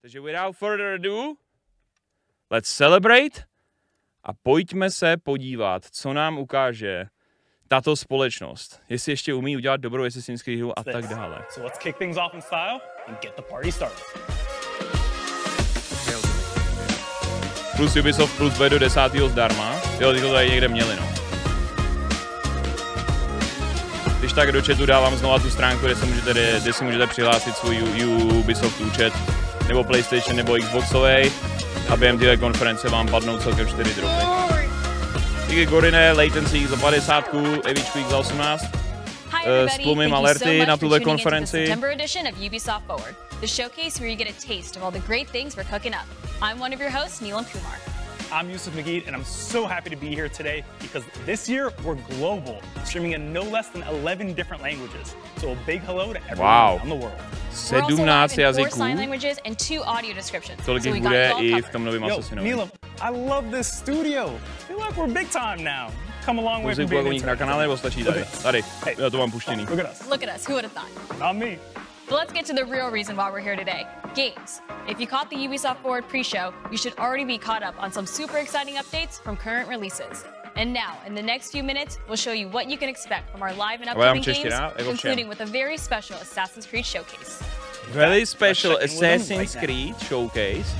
Takže without further ado, let's celebrate a pojďme se podívat, co nám ukáže tato společnost. Jestli ještě umí udělat dobrou assassínský hru a tak dále. So let's kick things off in style and get the party started. Plus Ubisoft Plus bude do 10. zdarma. Jo, ty to tady někde měli, no. Když tak do chatu dávám znova tu stránku, kde si můžete přihlásit svůj Ubisoft účet, nebo PlayStation, nebo Xboxovej, a během téhle konference vám padnou celkem 4 dropy. Díky Gorine, latency za 50, Evičku za 18. Stlumím alerty na tuhle konferenci. Ubisoft Forwad, the showcase where you get a taste of all the great things we're cooking up. I'm one of your hosts, Neelam Kumar. I'm Yusuf Magid, and I'm so happy to be here today because this year we're global, streaming in no less than 11 different languages. So a big hello to everyone around the world. 17 jazyků. Tolik jich bude i v tom novém Assassinovi. Neelam, I love this studio. I feel like we're big time now. Come a long way from being na kanále, nebo stačí tady? Tady, já to mám puštěný. Look at us, who would have thought? Not me. But let's get to the real reason why we're here today. Games. If you caught the Ubisoft Forwad pre-show, you should already be caught up on some super exciting updates from current releases. And now, in the next few minutes, we'll show you what you can expect from our live and upcoming games, including with a very special Assassin's Creed showcase. Very special Assassin's Creed showcase.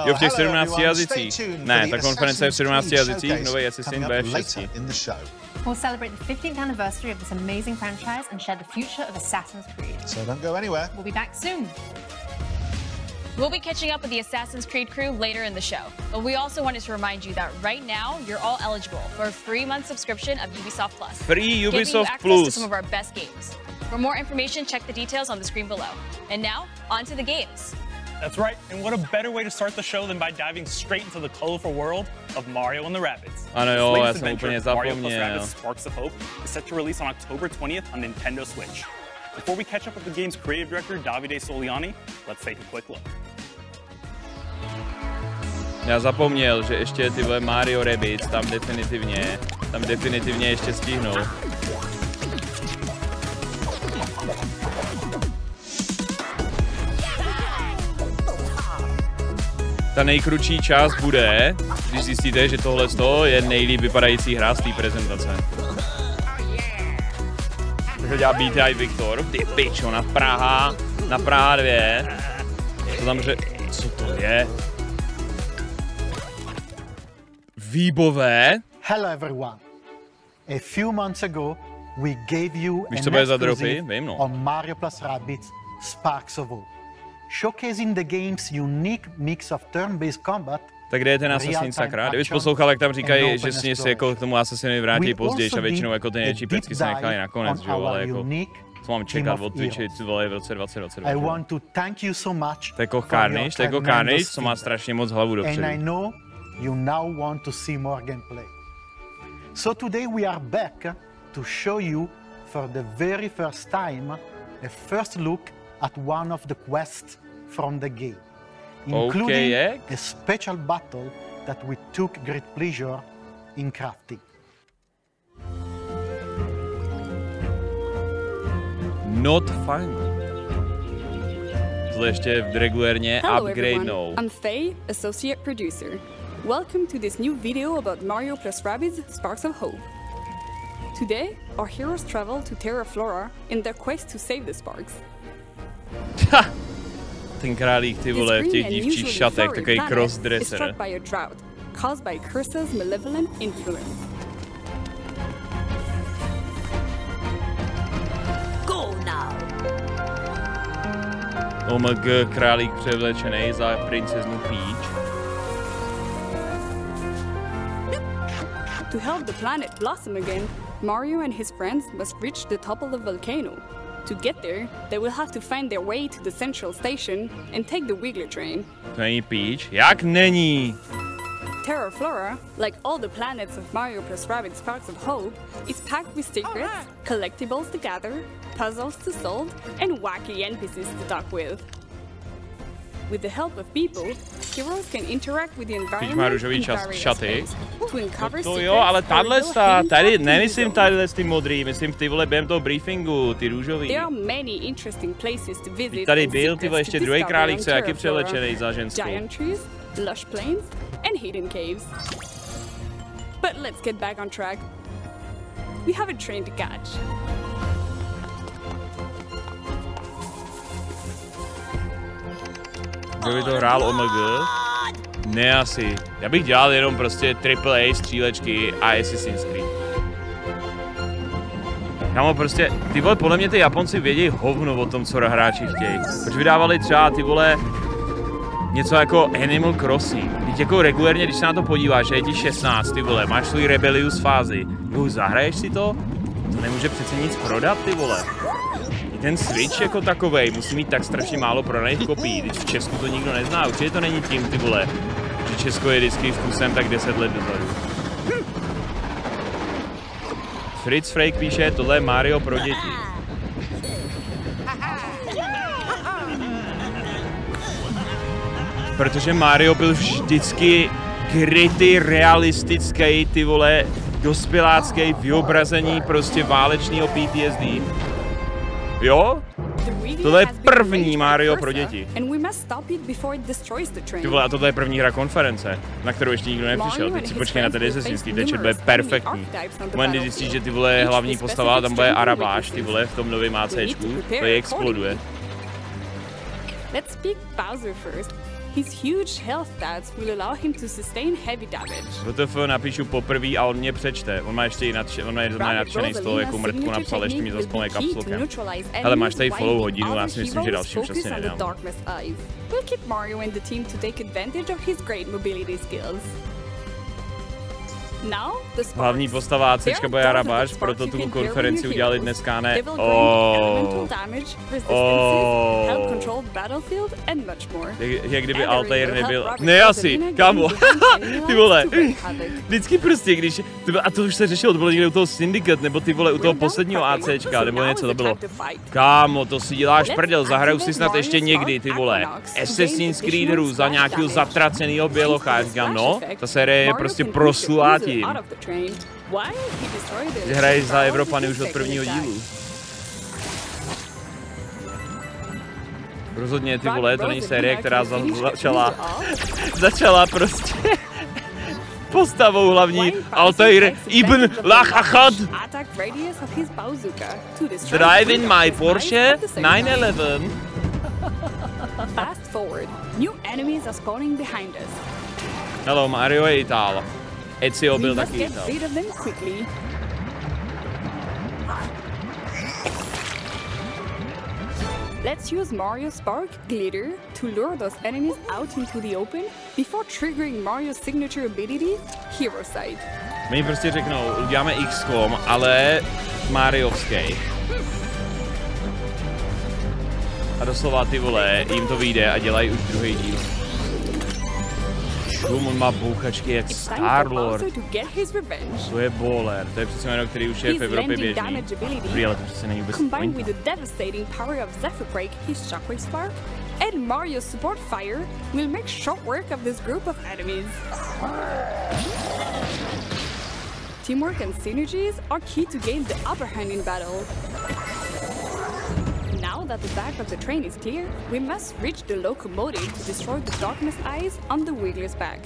Jo, v těch 17 jazycích. Ne, ta konference je v 17 jazycích, nový Assassin bude v 6. We'll celebrate the 15th anniversary of this amazing franchise and share the future of Assassin's Creed. So don't go anywhere. We'll be back soon. We'll be catching up with the Assassin's Creed crew later in the show, but we also wanted to remind you that right now you're all eligible for a 3-month subscription of Ubisoft Plus. Free Ubisoft giving you access Plus to some of our best games. For more information, check the details on the screen below. And now, on to the games. That's right, and what a better way to start the show than by diving straight into the colorful world of Mario and the Rabbids. Ano jo, já jsem úplně zapomněl. Mario plus Rabbids Sparks of Hope is set to release on October 20th on Nintendo Switch. Before we catch up with the game's creative director, Davide Soliani, let's take a quick look. Já zapomněl, že ještě tyhle Mario Rabbids tam definitivně ještě stihnou. Ta nejkrutší část bude, když zjistíte, že tohle je nejlíp vypadající hra z té prezentace. Takže dělá BTI Viktor, ty pičo, na Praha 2. To tam, že, co to je? Výbové. Hello everyone. A few months ago, we gave you an exclusive on Mario plus Rabbids Sparks of Hope, showcasing the game's unique mix of turn-based combat. Tak kde je ten Assassin sakra? Kdybys poslouchal, jak tam říkají, že si jako k tomu Assassinovi vrátí později a většinou jako ty největší pecky se nechali nakonec, že jo, ale jako co mám čekat od Twitche, ty vole, v roce 2022. To je Koch Carnage, co má strašně moc hlavu dopředu. You now want to see more gameplay. So today we are back to show you for the very first time a first look at one of the quests from the game, including a special battle that we took great pleasure in crafting. Not fun. Tohle ještě regulérně upgradenou. I'm Faye, associate producer. Welcome to this new video about Mario plus Rabbids Sparks of Hope. Today, our heroes travel to Terra Flora in their quest to save the Sparks. Ten králík, ty vole, v těch dívčích šatech, takový crossdresser. Is struck by a drought, caused by Curse's malevolent influence. Go now! OMG, králík převlečený za princeznu Peach. To help the planet blossom again, Mario and his friends must reach the top of the volcano. To get there, they will have to find their way to the central station and take the Wiggler train. To není Peach? Jak není? Terra Flora, like all the planets of Mario plus Rabbids Sparks of Hope, is packed with secrets, collectibles to gather, puzzles to solve, and wacky NPCs to talk with. With the help of people, heroes can interact with the Teď má environment růžový in various šaty. ways to uncover To secrets jo, ale or tahle reveal ta, hidden tady, capabilities nemyslím of tadyhle ty modrý, myslím ty vole během toho briefingu, ty růžový. There are many interesting places to visit. Tady and byl, ty vole, secrets ještě to druhý discover králík, on co je jaký Terra Flora. převlečený za ženskou. Giant trees, lush plains, and hidden caves. But let's get back on track. We have a train to catch. Kdo by to hrál OMG? Ne asi. Já bych dělal jenom prostě AAA střílečky a Assassin's Creed. Kámo, prostě, ty vole, podle mě ty Japonci vědějí hovno o tom, co hráči chtějí. Proč vydávali třeba, ty vole, něco jako Animal Crossing. Teď jako regulérně, když se na to podíváš, že je ti 16, ty vole, máš svůj Rebellious fázi. Jo, zahraješ si to? To nemůže přece nic prodat, ty vole. I ten Switch jako takovej musí mít tak strašně málo prodaných kopií, když v Česku to nikdo nezná. Určitě to není tím, ty vole, že Česko je vždycky vkusem tak 10 let dozadu. Fritz Frake píše, tohle je Mario pro děti. Protože Mario byl vždycky gritty, realistický, ty vole, dospělácký vyobrazení prostě válečného PTSD. Jo? Tohle je první Mario pro děti. Ty vole, a tohle je první hra konference, na kterou ještě nikdo nepřišel. Teď si počkej na ten Assassin's Creed, ten chat bude perfektní. Moment, kdy zjistíš, že ty vole hlavní postava, tam bude Arabáš, ty vole, v tom novém ACčku, to je exploduje. Let's pick Bowser first. His huge health stats will allow him to sustain heavy damage. WTF napíšu poprvé a on mě přečte. On má ještě i nadšený z toho, jakou mrtku napsal, ještě mi zaspomněl kapsulkem. Hele, máš tady follow hodinu, já si myslím, že další už asi nedám. We'll keep Mario and the team to take advantage of his great mobility skills. Hlavní postava ACčka bude Arabáš, proto tu konferenci udělali dneska, ne? Jak kdyby Altair nebyl. Ne asi, kámo. Ty vole. Vždycky prostě, když. A to už se řešilo, to bylo někde u toho Syndicate, nebo ty vole u toho posledního ACčka, nebo něco to bylo. Kámo, to si děláš prdel, zahraju si snad ještě někdy, ty vole. Assassin's Creed hru za nějakého zatracenýho bělocha. Já říkám, no, ta série je prostě proslulá tím. Že hraješ za Evropany už od prvního dílu. Rozhodně, ty vole, to není série, která začala prostě postavou hlavní Altair ibn Lachachad. Driving my Porsche 911. Fast forward. New enemies are spawning behind us. Hello, Mario je Itál. Ezio byl taky Itál. Let's use Mario's Spark Glitter to lure those enemies out into the open before triggering Mario's signature ability, Hero Sight. My jim prostě řeknou, uděláme XCOM, ale Mariovský. A doslova ty vole, jim to vyjde a dělají už druhý díl. Šum, on má bouchačky jak Star-Lord. To je bowler, to je přece jméno, který už je v Evropě běžný. Dobrý, ale to přece není vůbec point. And Mario's support fire will make short work of this group of enemies. Teamwork and synergies are key to gain the upper hand in battle. Now that the back of the train is clear, we must reach the locomotive to destroy the darkness eyes on the Wiggler's back.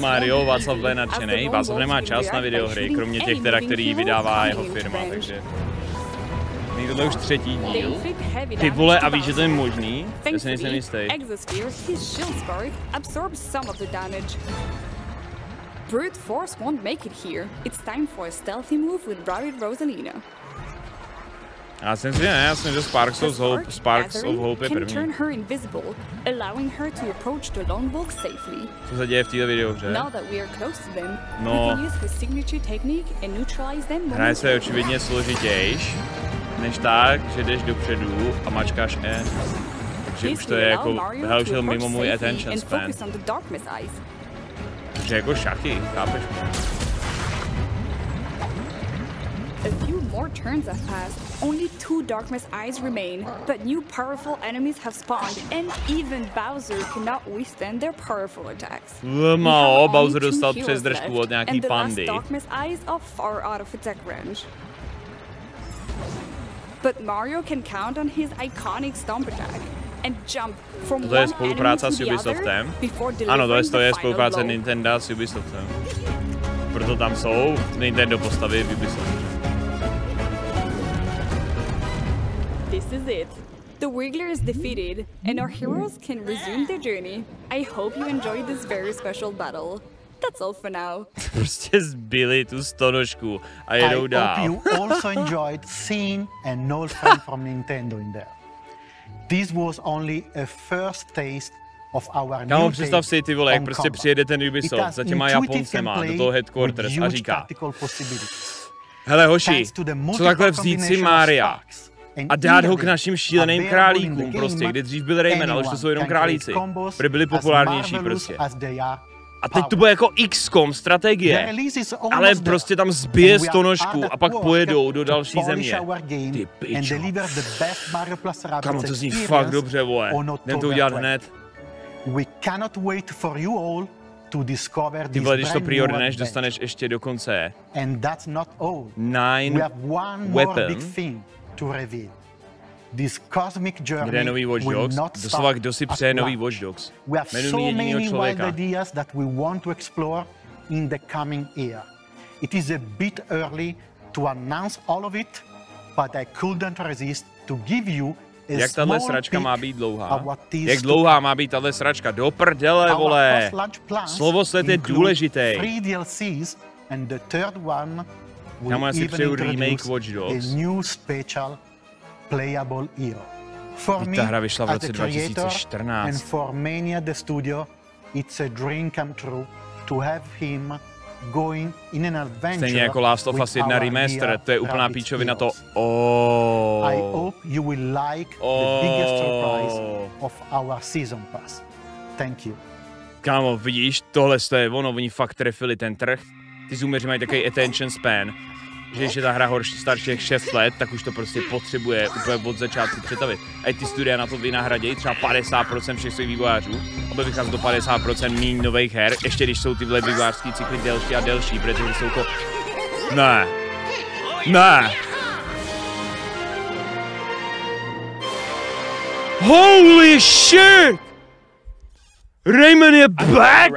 Mario, Václav byl nadšenej. Václav nemá čas na videohry, kromě těch teda, který vydává jeho firma, takže... Tohle už třetí díl. Ty vole, a víš, že to je možný? Já si nejsem jistý. Brute force won't make it here. It's time for a stealthy move with Bride Rosalina. Já jsem si, ne, já jsem, že Sparks of Hope je první. Co se děje v této videohře? No, hraje se očividně složitějš, než tak, že jdeš dopředu a mačkáš E. Takže už to je jako, hele, už je to mimo můj attention span. Takže jako šachy, chápeš? A few more turns have passed. only 2 Darkness eyes remain, but new powerful enemies have spawned, and even Bowser cannot withstand their powerful attacks. Bowser dostal přes držku od nějaký pandy. Darkness eyes are far out of attack range. But Mario can count on his iconic stomp attack and jump from to je one spolupráce enemy s to the Ubisoftem. other before Ano, delivering to je the spolupráce final blow. Nintendo s Ubisoftem. Proto tam jsou Nintendo postavy v Ubisoftu. This is it. The Wiggler is defeated, and our heroes can resume their journey. I hope you enjoyed this very special battle. That's all for now. Prostě zbili tu stonožku a jedou dál. I hope you also enjoyed seeing an old friend from Nintendo in there. This was only a first taste of our Kámo, new představ si ty vole, jak prostě přijede ten Ubisoft za těma Japoncema do toho headquarters a říká: hele hoši, co takhle vzít si Mária a dát ho k našim šíleným králíkům prostě, kde dřív byl Rayman, ale už to jsou jenom králíci, protože byli populárnější prostě. A teď to bude jako XCOM strategie, ale prostě tam zbije stonožku a pak pojedou do další země. Ty pičo. Kámo, to zní fakt dobře, vole. Jdem to udělat hned. Ty vole, když to preordneš, dostaneš ještě dokonce 9 weapon, kde je nový Watch Dogs, doslova kdo si přeje nový Watch Dogs. Jmenuji mi jedinýho člověka. It is a bit early to announce all of it, but I couldn't resist to give you a jak tahle sračka má být dlouhá? Jak Jak dlouhá má být tahle sračka? Do prdele, vole! Slovosled je důležitý. Kámo, já si přeju remake Watch Dogs. Ta hra vyšla v roce 2014. Stejně jako Last of Us 1 remaster, to je úplná píčovina to. Kámo, vidíš, tohle je ono, oni fakt trefili ten trh. Ty zoomeři mají takový attention span, že když je ta hra horší starší jak 6 let, tak už to prostě potřebuje úplně od začátku přetavit. A ty studia na to vynahradějí třeba 50% všech svých vývojářů, aby vycházelo do 50% míň nových her, ještě když jsou tyhle vývojářský cykly delší a delší, protože jsou to... Ne. Ne. Holy shit! Rayman je back!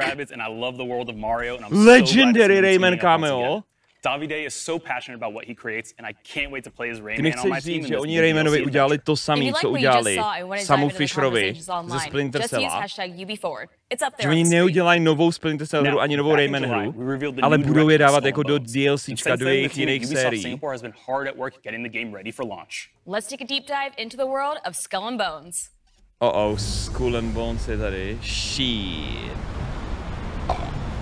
Legendary Rayman cameo. Davide is so passionate about what he creates, and I can't wait to play as Rayman. Ty mi chceš říct, že oni Raymanovi udělali to samé, co udělali Samu Fisherovi ze Splinter Cella. Že oni neudělají novou Splinter Cell hru ani novou Rayman hru, ale budou je dávat jako do DLCčka, do jejich jiných sérií. Let's take a deep dive into the world of Skull and Bones. Skull and Bones je tady. Shit.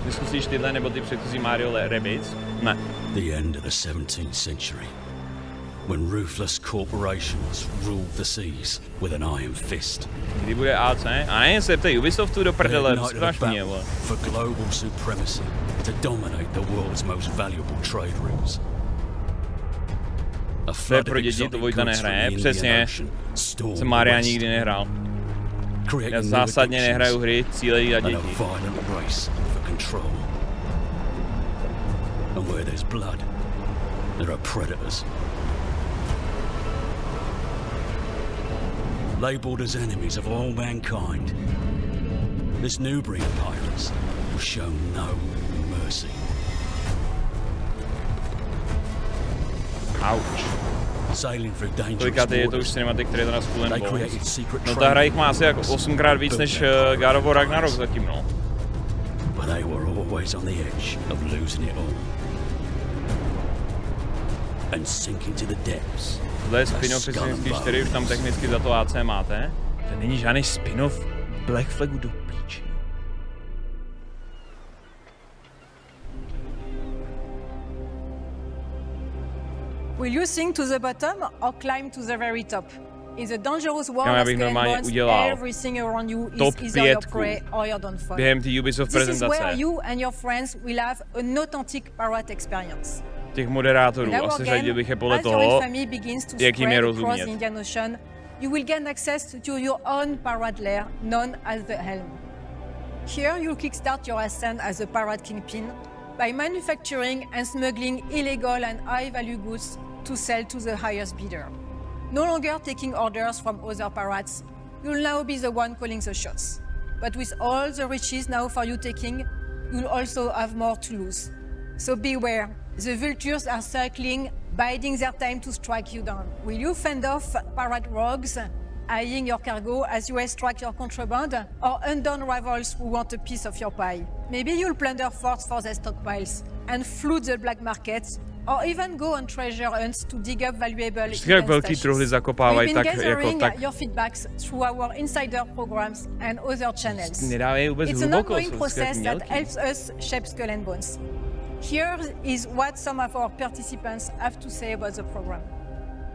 Zkusíš tyhle nebo ty předchozí Mario Rabbids? Ne. The end of the 17th century, when ruthless corporations ruled the seas with an iron fist. Kdy bude AC? A ne, se ptej Ubisoftu do prdele, zpraš mě, vole. For global supremacy, to dominate the world's most valuable trade routes. To je pro děti, to Vojta nehraje, přesně. Jsem Maria nikdy nehrál. Já zásadně nehraju hry cílejí na děti. And where there's blood, there are predators. Labeled as enemies of all mankind, this new breed of pirates will show no mercy. Ouch. Sailing through dangerous Kolikáte je to už cinematik, který je to na Skull and Bones. No ta hra jich má asi jako 8krát víc než God of War Ragnarok zatím, no. But they were always on the edge of losing it all. And sinking to the depths. Tohle je spin-off Assassin's 4, už tam technicky za to AC máte. To není žádný spin-off Black Flagu do píči. Will you sink to the bottom or climb to the very top? Is a dangerous world Já of bych Skull and normálně Bones, udělal everything around you top is either your 5 prey or your downfall. během té Ubisoft This is prezentace. where you and your friends will have an authentic pirate experience. těch moderátorů. Asi řadil bych je podle toho, jak jim je rozumět. You will gain access to your own pirate lair, known as the Helm. Here, you'll kickstart your ascent as a pirate kingpin by manufacturing and smuggling illegal and high-value goods to sell to the highest bidder. No longer taking orders from other pirates, you'll now be the one calling the shots. But with all the riches now for you taking, you'll also have more to lose. So beware, the vultures are circling, biding their time to strike you down. Will you fend off pirate rogues, eyeing your cargo as you extract your contraband, or undone rivals who want a piece of your pie? Maybe you'll plunder forts for their stockpiles and flood the black markets, or even go on treasure hunts to dig up valuable jak velký truhly zakopávají, tak jako tak. Your feedbacks through our insider programs and other channels. It's an ongoing process that helps us shape Skull and Bones. Here is what some of our participants have to say about the program.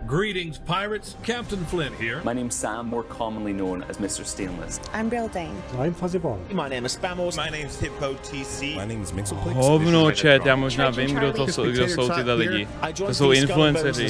Greetings, pirates. Captain Flint here. My name's Sam, more commonly known as Mr. Stainless. I'm Brilldane. I'm Fuzzy Ball. My name is Spamos. My name is Hippo TC. My name is Mixelplix. Hovno, chat, já možná vím, kdo jsou tyhle lidi. To jsou influenceři.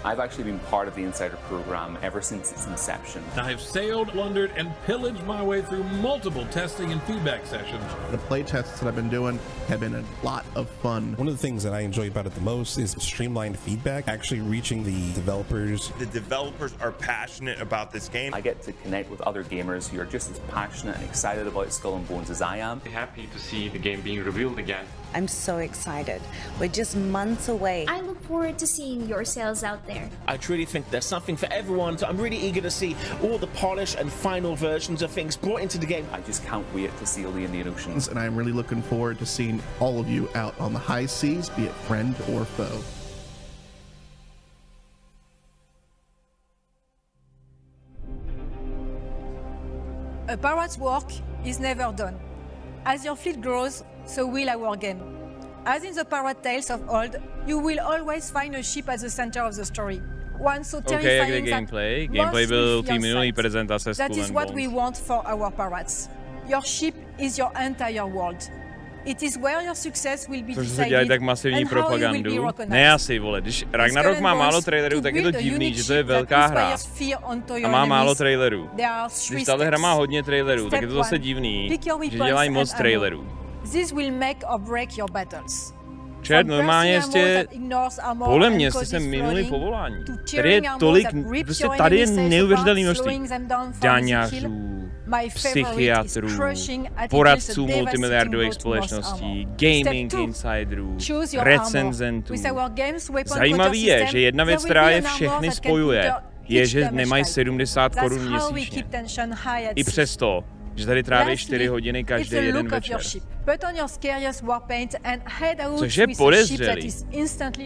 I've actually been part of the Insider program ever since its inception. I've sailed, plundered, and pillaged my way through multiple testing and feedback sessions. The play tests that I've been doing have been a lot of fun. One of the things that I enjoy about it the most is streamlined feedback, actually reaching the developers. The developers are passionate about this game. I get to connect with other gamers who are just as passionate and excited about Skull and Bones as I am. Happy to see the game being revealed again. I'm so excited. We're just months away. I look forward to seeing your sales out there. I truly think there's something for everyone, so I'm really eager to see all the polished and final versions of things brought into the game. I just can't wait to sail the Indian Oceans. And I'm really looking forward to seeing all of you out on the high seas, be it friend or foe. A pirate's work is never done. As your fleet grows, so will our game. As in the pirate tales of old, you will always find a ship at the center of the story. One so terrifying gameplay byl té minulý prezentace. That is what we want for our pirates. Your ship is your entire world. It is where your success will be decided tak masivní propagandu. Ne asi, vole, když Ragnarok má málo trailerů, tak je to divný, že to je velká hra a má málo trailerů. Když tahle hra má hodně trailerů, tak je to zase divný, že dělají moc trailerů. Čet, normálně jste, podle mě jste se minuli povolání. Tady je tolik, prostě tady je neuvěřitelné množství daňařů, psychiatrů, poradců multimiliardových společností, gaming insiderů, recenzentů. Zajímavý je, že jedna věc, která je všechny spojuje, je, že nemají 70 korun měsíčně. I přesto, že tady tráví 4 hodiny každý jeden večer. Což je podezřelý.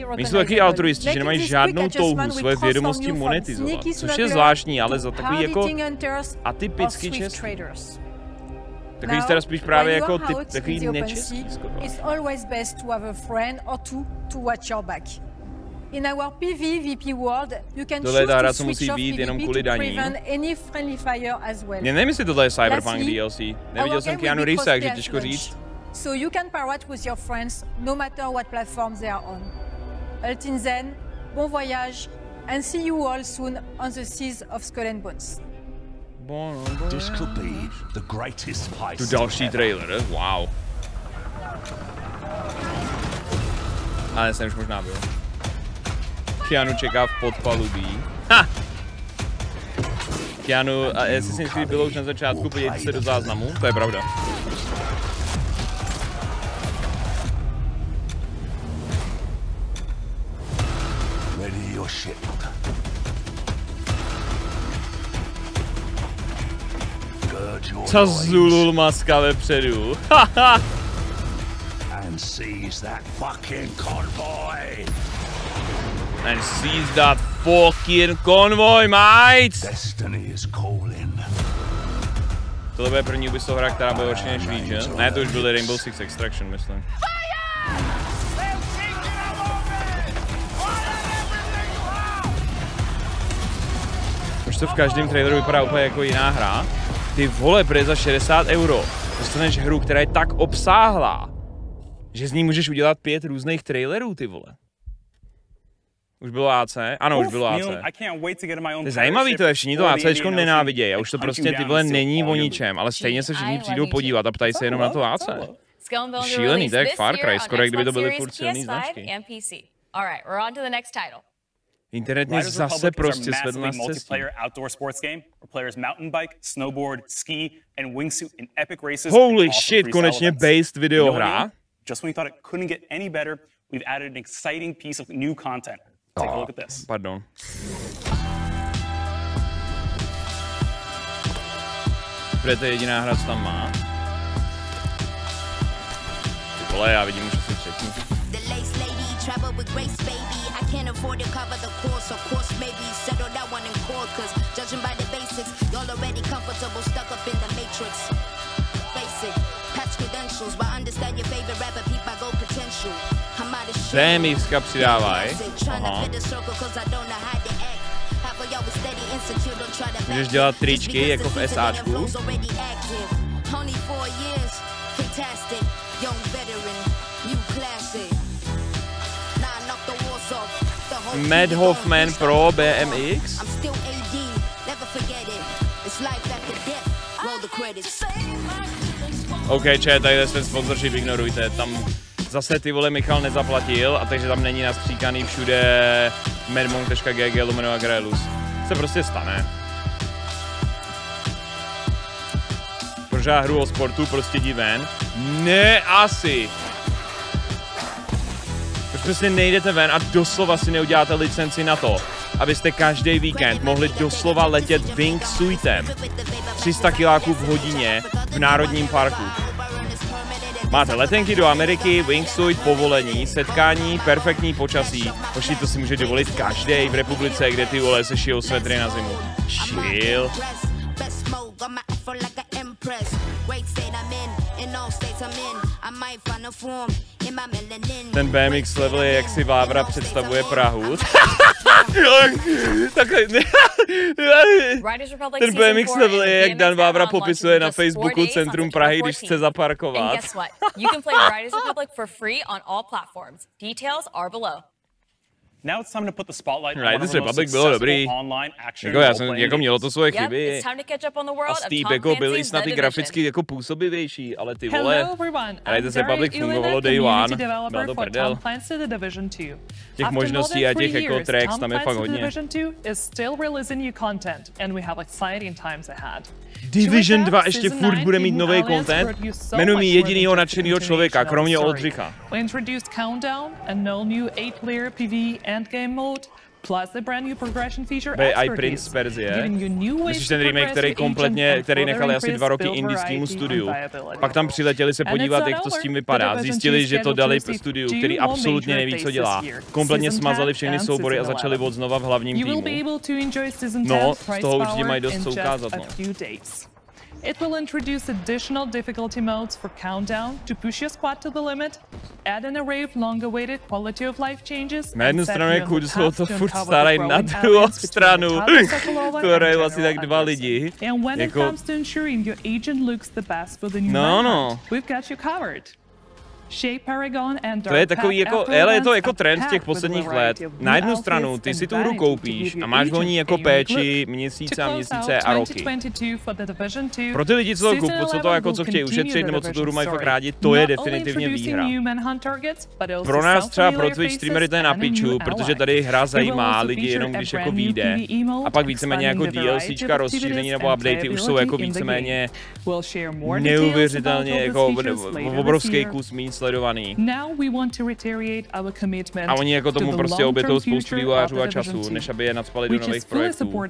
Oni jsou taky altruisti, že nemají žádnou touhu svoje vědomosti monetizovat. Což je zvláštní, ale za takový jako atypický český. Takový teda spíš právě jako takový nečeský skoro. In our PvP world, you can choose to switch off PvP to prevent any friendly fire as well. Nevím, jestli tohle je Cyberpunk DLC. Neviděl jsem Keanu Reevese, takže těžko říct. So you can pirate with your friends, no matter what platform they are on. Until then, bon voyage, and see you all soon on the seas of Skull and Bones. This could be the greatest heist. Tu další trailer, wow. Ale jsem už možná byl. Keanu čeká v podpalubí. Ha! Keanu, a jestli si myslíš, bylo už na začátku, podívejte se do záznamu, to je pravda. Ready your ship. Co zulul maska vepředu. Haha! And seize that fucking convoy. And seize that fucking convoy, mates! Destiny is calling. Tohle bude první Ubisoft hra, která bude horší než víc, že? Ne, to už byl Rainbow Six Extraction, myslím. Už to v každém traileru vypadá úplně jako jiná hra. Ty vole, bude za 60 €. Dostaneš hru, která je tak obsáhlá, Že z ní můžeš udělat 5 různých trailerů, ty vole. Už bylo AC? Ano, už bylo AC. To je zajímavý, to je, všichni to ACčko nenávidějí a už to prostě ty vole není o ničem, ale stejně se všichni přijdou podívat a ptají se jenom na to AC. Šílený, to je jak Far Cry, skoro jak kdyby to byly furt silný značky. Internet mě zase prostě svedl na cestí. Holy shit, konečně based videohra. Just when we thought it couldn't get any better, we've added an exciting piece of new content. Take a look at this. Pardon. Protože to je jediná hra, co tam má. Ty vole, já vidím už asi třetí. BMXka přidávaj. Aha. Můžeš dělat tričky jako v SAčku. Matt Hoffman pro BMX. OK, chat, tady ten sponsorship ignorujte, tam zase ty vole Michal nezaplatil a takže tam není nastříkaný všude madmonk.gg/Agraelus. Se prostě stane. Protože hru o sportu prostě jdi ven. Ne, asi. Proč prostě nejdete ven a doslova si neuděláte licenci na to, abyste každý víkend mohli doslova letět wingsuitem 300 kiláků v hodině v Národním parku. Máte letenky do Ameriky, wingsuit, povolení, setkání, perfektní počasí. Pošli, to si může dovolit každý v republice, kde ty vole se šijou svetry na zimu. Chill. Ten BMX level je, jak si Vávra představuje Prahu. Ten BMX level je, jak Dan Vávra popisuje na Facebooku centrum Prahy, když chce zaparkovat. Now it's time to put the spotlight on Riders Republic bylo dobrý. Jako mělo to svoje chyby. A Steep jako byly snad i graficky jako působivější, ale ty vole. Riders Republic fungovalo day one. Byla to prdel. Těch možností a těch jako tracks tam je fakt hodně. Division 2 ještě furt bude mít nový content. Jmenuji mi jedinýho nadšenýho člověka, kromě Oldřicha. Endgame mode, plus the brand new progression feature i Prince z Perzie. Myslíš ten remake, který nechali asi 2 roky indijskému studiu. Pak tam přiletěli se podívat, jak to s tím vypadá. Zjistili, že to dali studiu, který absolutně neví, co dělá. Kompletně smazali všechny soubory a začali od znova v hlavním týmu. No, z toho určitě mají dost co ukázat. It will introduce additional difficulty modes for Countdown to push your squad to the limit, add an array of long-awaited quality of life changes. Na jednu stranu je cool, že jsou to furt starají, na druhou stranu to hrajou asi tak 2 lidi. And when it comes to ensuring your agent looks the best with the new manhunt, we've got you covered. To je takový jako, ale je to jako trend těch posledních let. Na jednu stranu ty si tu hru koupíš a máš o ní jako péči měsíce a měsíce a roky. Pro ty lidi, co to jako co chtějí ušetřit nebo co tu hru mají fakt rádi, to je definitivně výhra. Pro nás třeba pro Twitch streamery to je na piču, protože tady hra zajímá lidi jenom když jako vyjde. A pak víceméně jako DLCčka, rozšíření nebo updatey už jsou jako víceméně neuvěřitelně jako obrovský kus míst sledovaný. A oni jako tomu prostě obětou spoustu vývojářů a času, než aby je nacpali do nových projektů.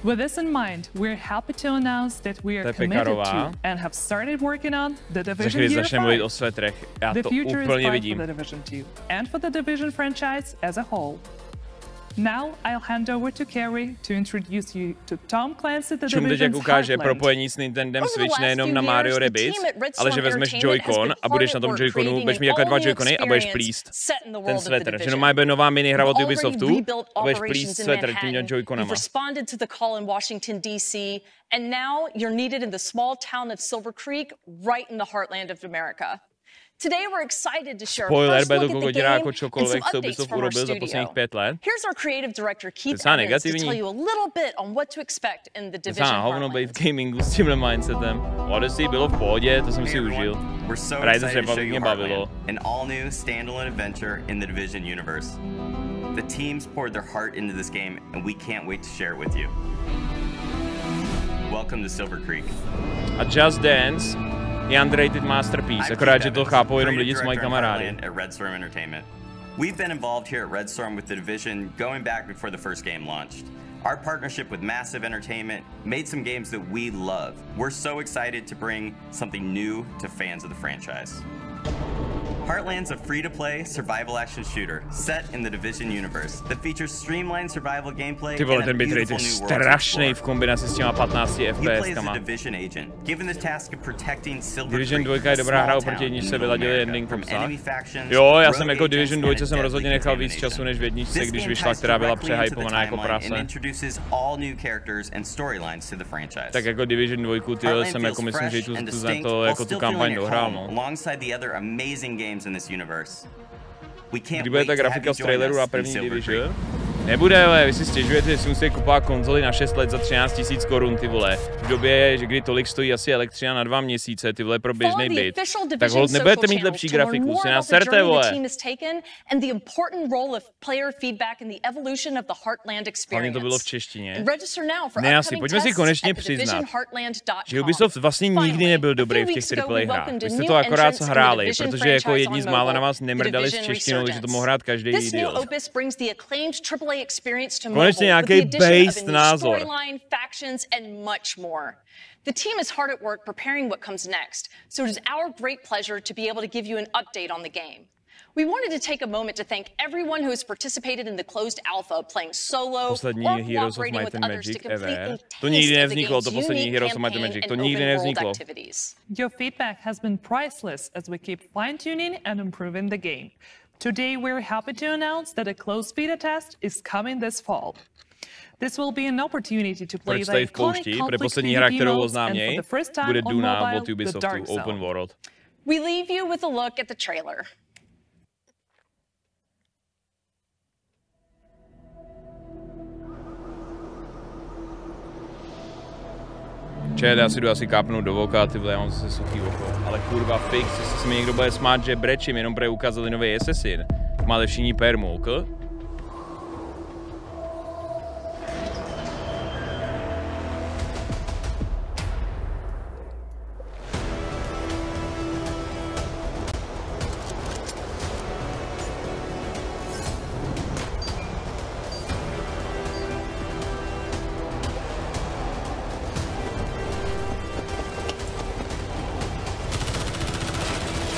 With this in mind, we're happy to announce that we are committed to and have started working on the Division Year 5. O svetrech. Já The to future is úplně bright vidím. for the Division 2 and for the Division franchise as a whole. Now I'll hand over to Carrie to introduce you to Tom Clancy the Čum teď jak Division's ukáže Heartland. propojení s Nintendem Switch nejenom na Mario Rabbids, ale že vezmeš Joy-Con a budeš na tom Joy-Conu, budeš mít takové 2 Joy-Cony a budeš plíst ten svetr. Že má být nová minihra od Ubisoftu a budeš plíst svetr těmi Joy-Conama. And now you're needed in the small town of Silver Creek, right in the heartland of America. Today we're excited to share a first look at the game and some updates from our studio. Here's our creative director Keith Evans to tell you a little bit on what to expect in the Division hovno být v gamingu s tímhle mindsetem. Odyssey bylo v pohodě, to jsem si užil. Právě se třeba mě bavilo. An all-new standalone adventure in the Division universe. The teams poured their heart into this game and we can't wait to share it with you. Welcome to Silver Creek. A Just Dance je underrated masterpiece, akorát, že to chápou jenom lidi, co mají kamarády. We've been involved here at Red Storm with the Division going back before the first game launched. Our partnership with Massive Entertainment made some games that we love. We're so excited to bring something new to fans of the franchise. Heartland's a free-to-play survival action shooter set in the Division universe that features streamlined survival gameplay Ty vole, and a ten bitrate beautiful je new world to strašný v explore. kombinaci s těma 15 He plays FPS-kama. a Division agent, given the task of protecting Silver Division Creek, 2 je a dobrá hra, small oproti town jedničce in se middle vyladili America, ending v from obsah. enemy factions, Jo, já rogue jsem jako agents, Division and 2 jsem deadly rozhodně nechal víc contamination. času než v jedničce, This když game vyšla, ties která byla directly into the přehypovaná jako timeline and prase. introduces all new characters and storylines to the franchise. Tak jako Division 2, ty jsem jako myslím, že tu kampaň dohrál, no. Alongside the other amazing games in this universe. We can't Kdy bude wait ta to have grafika you z join traileru us na in první Silver Division? Nebude, ale vy si stěžujete, že si musíte kupovat konzoli na 6 let za 13 000 korun, ty vole. V době, že kdy tolik stojí asi elektřina na 2 měsíce, ty vole, pro běžný byt. Tak holt nebudete mít lepší grafiku, si nás serte, vole. Hlavně to bylo v češtině. Ne asi, pojďme si konečně přiznat, že Ubisoft vlastně nikdy nebyl dobrý v těch AAA hrách. Vy jste to akorát co hráli, protože jako jedni z mála na vás nemrdali s češtinou, že to mohl hrát každý idiot. Konečně nějaký based názor. The team is hard at work preparing what comes next, so it is our great pleasure to be able to give you an update on the game. We wanted to take a moment to thank everyone who has participated in the closed alpha, playing solo Poslední or Heroes of cooperating Might with and others to Magic complete ever. the To nikdy taste of the nevzniklo, to game's poslední unique Heroes of Might and campaign Magic. and To nikdy open world nevzniklo. activities. Your feedback has been priceless as we keep fine-tuning and improving the game. Today, we're happy to announce that a closed beta test is coming this fall. This will be an opportunity to play Proč the tady v iconic poušti? Protože conflict poslední hra, PvP kterou modes and for oznáměj, the first time bude on Duna mobile, od the Ubisoftu Dark Zone. Open World. We leave you with a look at the trailer. Čet, já si jdu asi kápnout do voka, ty vole, já mám zase suchý oko. Ale kurva fix, jestli se mi někdo bude smát, že brečím, jenom protože ukázali nový Assassin. Máte všichni permu, ok?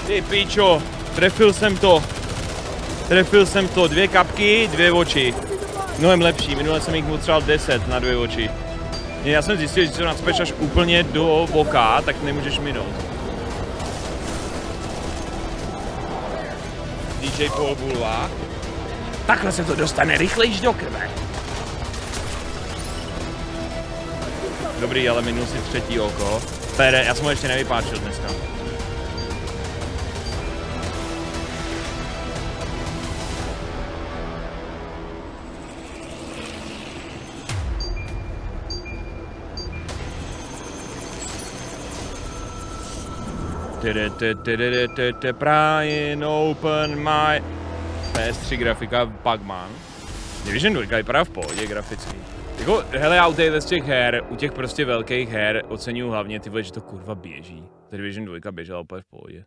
Ty pičo, trefil jsem to. Trefil jsem to, 2 kapky, 2 oči. Mnohem lepší, minule jsem jich potřeboval 10 na 2 oči. Já jsem zjistil, že když to nacpeš až úplně do boka, tak nemůžeš minout. DJ Paul Bulva. Takhle se to dostane rychlejš do krve. Dobrý, ale minul si 3. oko. Pere, já jsem ho ještě nevypáčil dneska. Brian open my PS3 grafika Pacman. Division 2 vypadá v pohodě graficky. Jako, hele, já u z těch her, u těch prostě velkých her oceňuju hlavně ty vole, že to kurva běží. Ta Division 2 běžela úplně v pohodě.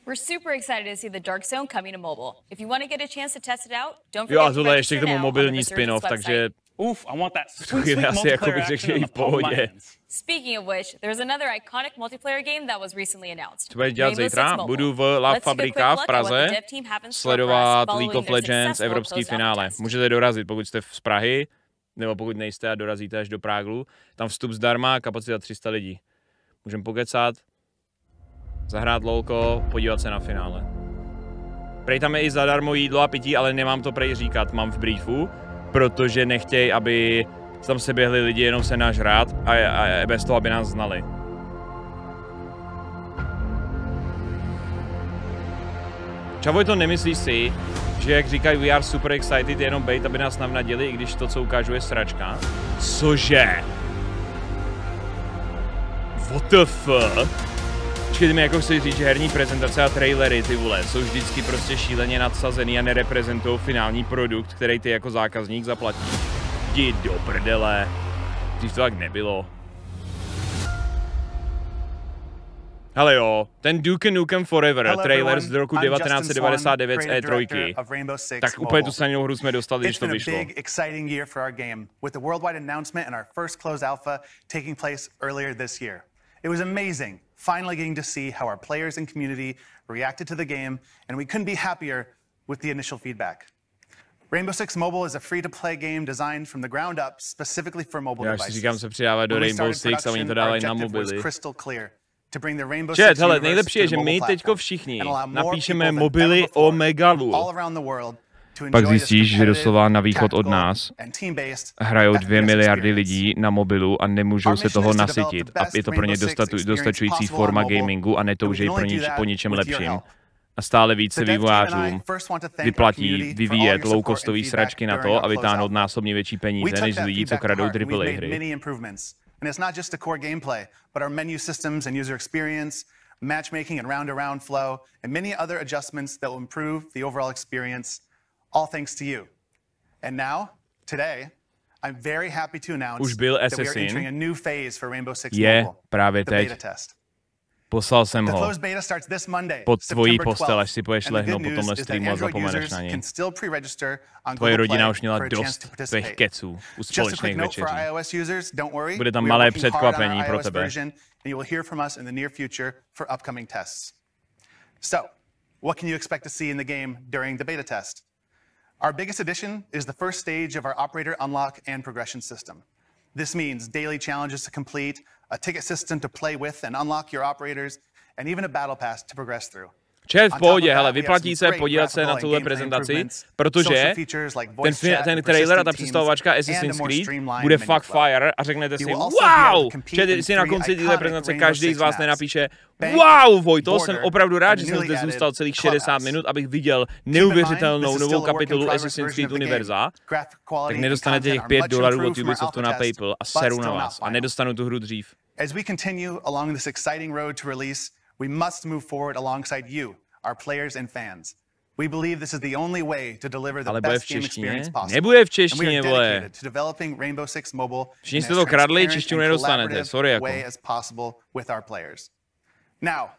We're super excited to see the Dark Zone coming to mobile. If you want to get a chance to test it out, don't Jo, forget a to tohle ještě k register tomu now on the mobilní Resurgence spin-off, website. takže Oof, I want that sweet multiplayer action in the palm of my hands. Speaking of which, there's another iconic multiplayer game that was recently announced. Co budeš dělat zítra? Budu v La Fabrika v Praze sledovat League of Legends evropský finále. Můžete dorazit, pokud jste z Prahy, nebo pokud nejste a dorazíte až do Práglu. Tam vstup zdarma, kapacita 300 lidí. Můžeme pokecat, zahrát lolko, podívat se na finále. Prej tam je i zadarmo jídlo a pití, ale nemám to prej říkat, mám v briefu, protože nechtějí, aby tam se běhli lidi jenom se nažrát a bez toho, aby nás znali. Čavoj, to nemyslíš si, že jak říkají we are super excited, jenom bait, aby nás navnadili, i když to, co ukážu, je sračka? Cože? What the fuck? Počkejte mi, jako chci říct, že herní prezentace a trailery, ty vole, jsou vždycky prostě šíleně nadsazený a nereprezentují finální produkt, který ty jako zákazník zaplatíš. Jdi do prdele. Dřív to tak nebylo. Hele jo, ten Duke Nukem Forever trailer z roku 1999 z E3. Tak úplně tu samou hru jsme dostali, když to vyšlo. It was amazing, finally getting to see how our players and community reacted to the game, and we couldn't be happier with the initial feedback. Rainbow Six Mobile is a free-to-play game designed from the ground up specifically for mobile devices. Já si říkám, se přidávat do Rainbow Six a oni to dávají na mobily. Čet, hele, nejlepší je, že my teďko všichni napíšeme mobily o Megalu. Pak zjistíš, že doslova na východ od nás hrajou 2 miliardy lidí na mobilu a nemůžou se toho nasytit. A je to pro ně dostačující forma gamingu a netouží po ničem lepším. A stále více vývojářům vyplatí vyvíjet low-costové sračky na to a vytáhnout násobně větší peníze než lidí, co kradou AAA hry. And it's not just the core gameplay, but our menu systems and user experience, matchmaking and round-to-round flow, and many other adjustments that will improve the overall experience, all thanks to you. And now, today, I'm very happy to announce that we are entering a new phase for Rainbow Six Mobile, the beta test. Poslal jsem ho pod tvojí postel, až si půjdeš lehnout po tomhle streamu a zapomeneš na něj. Tvoje rodina už měla dost tvých keců u společných večeří. Bude tam malé překvapení pro tebe. So, what can you expect to see in the game during the beta test? Our biggest addition is the first stage of our operator unlock and progression system. This means daily challenges to complete, a ticket system to play with and unlock your operators, and even a battle pass to progress through. Čet, v pohodě, hele, vyplatí se podívat se na tuhle prezentaci, protože ten trailer a ta představovačka Assassin's Creed bude fuck fire a řeknete si wow! Čet, si na konci téhle prezentace každý z vás nenapíše wow, Vojto, jsem opravdu rád, že jsem zde zůstal celých 60 minut, abych viděl neuvěřitelnou novou kapitolu Assassin's Creed univerza, tak nedostanete těch $5 od Ubisoftu na PayPal a seru na vás a nedostanu tu hru dřív. As we continue along this exciting road to release, we must move forward alongside you, our players and fans. We believe this is the only way to deliver the best game experience possible. Nebude v češtině, vole. To developing Rainbow Six Mobile všichni jste to kradli, češtinu nedostanete, sorry jako. As possible with our players. Now,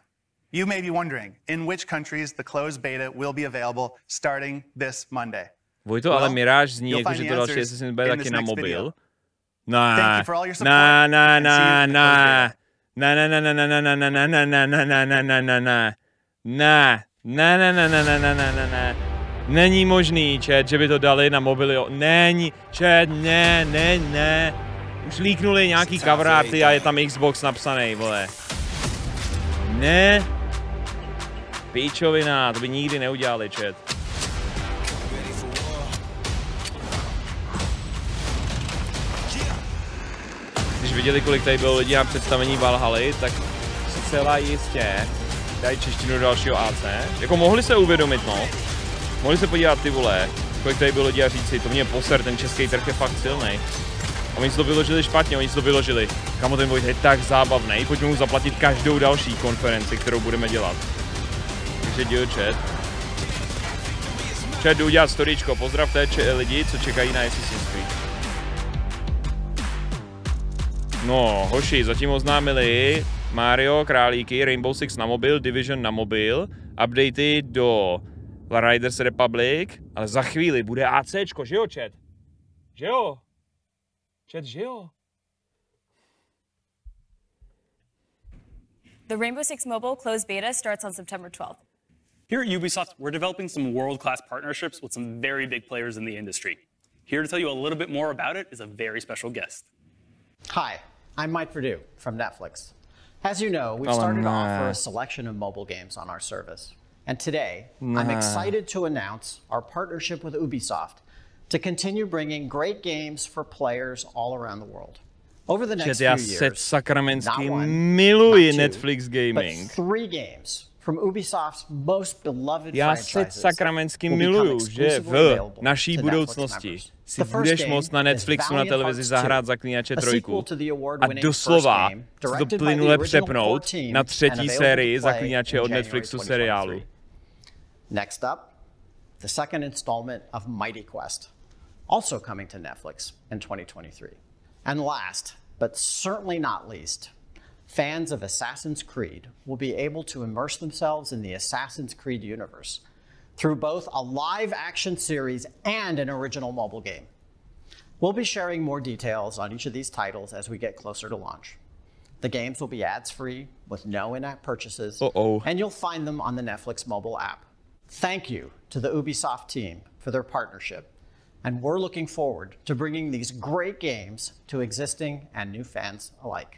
you may be wondering in which countries the closed beta will be available starting this Monday. Vojto, ale Mirage zní jako, že to další Assassin's bude taky na mobil. Není možný, chat, že by to dali na mobily. Není, chat, ne. Už líknuli nějaký cover arty a je tam Xbox napsaný, vole. Ne. Píčovina, to by nikdy neudělali, chat. Když viděli, kolik tady bylo lidí na představení Valhaly, tak si celá jistě dají češtinu do dalšího AC. Jako mohli se uvědomit, no. Mohli se podívat, ty vole, kolik tady bylo lidí a říct si, to mě poser, ten český trh je fakt silný. A oni si to vyložili špatně, oni si to vyložili. Kamo, ten Vojt je tak zábavný, pojďme mu zaplatit každou další konferenci, kterou budeme dělat. Takže děl chat. Chat, jdu udělat storyčko, pozdravte lidi, co čekají na Assassin's Creed. No, hoši, zatím oznámili Mario, Králíky, Rainbow Six na mobil, Division na mobil, updaty do Riders Republic, ale za chvíli bude ACčko, že jo, chat? Že jo? Chat, že jo? The Rainbow Six Mobile closed beta starts on September 12th. Here at Ubisoft, we're developing some world-class partnerships with some very big players in the industry. Here to tell you a little bit more about it is a very special guest. Hi, I'm Mike Perdue from Netflix. As you know, we've started to offer a selection of mobile games on our service. And today, I'm excited to announce our partnership with Ubisoft to continue bringing great games for players all around the world. Over the next few years, not one, miluji not two, Netflix gaming. but 3 games from Ubisoft's most beloved Já franchises se sakramensky will become miluju, že exclusively v available naší to budoucnosti Netflix si members. budeš moct na Netflixu na televizi zahrát Zaklínače 3 a doslova se to plynule přepnout na 3. sérii Zaklínače od Netflixu seriálu. Next up, the second installment of Mighty Quest, also coming to Netflix in 2023. And last, but certainly not least, fans of Assassin's Creed will be able to immerse themselves in the Assassin's Creed universe through both a live-action series and an original mobile game. We'll be sharing more details on each of these titles as we get closer to launch. The games will be ads-free with no in-app purchases, and you'll find them on the Netflix mobile app. Thank you to the Ubisoft team for their partnership, and we're looking forward to bringing these great games to existing and new fans alike.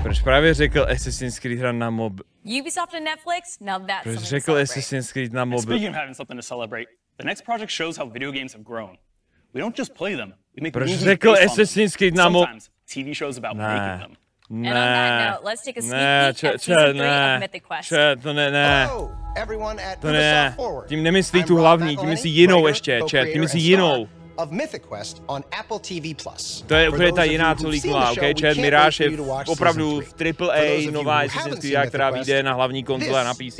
Proč právě řekl Assassin's Creed hra na mob? Ubisoft and Netflix, now that's Proč something to řekl celebrate. Assassin's Creed na mob? Speaking of having something to celebrate, the next project shows how video games have grown. We don't just play them, we make Proč movies řekl based on Assassin's them. Creed na mob? Sometimes TV shows about making them. And on that note, let's take a sneak peek at season 3 of Mythic Quest. To ne. To ne. Tím nemyslí tu hlavní, tím myslí jinou ještě, chat, tím myslí jinou. Of Mythic Quest on Apple TV+. To je úplně ta jiná, co líkla, ok? Chat, Mirage je opravdu v AAA nová Assassin's Creed, která vyjde na hlavní konzole na PC.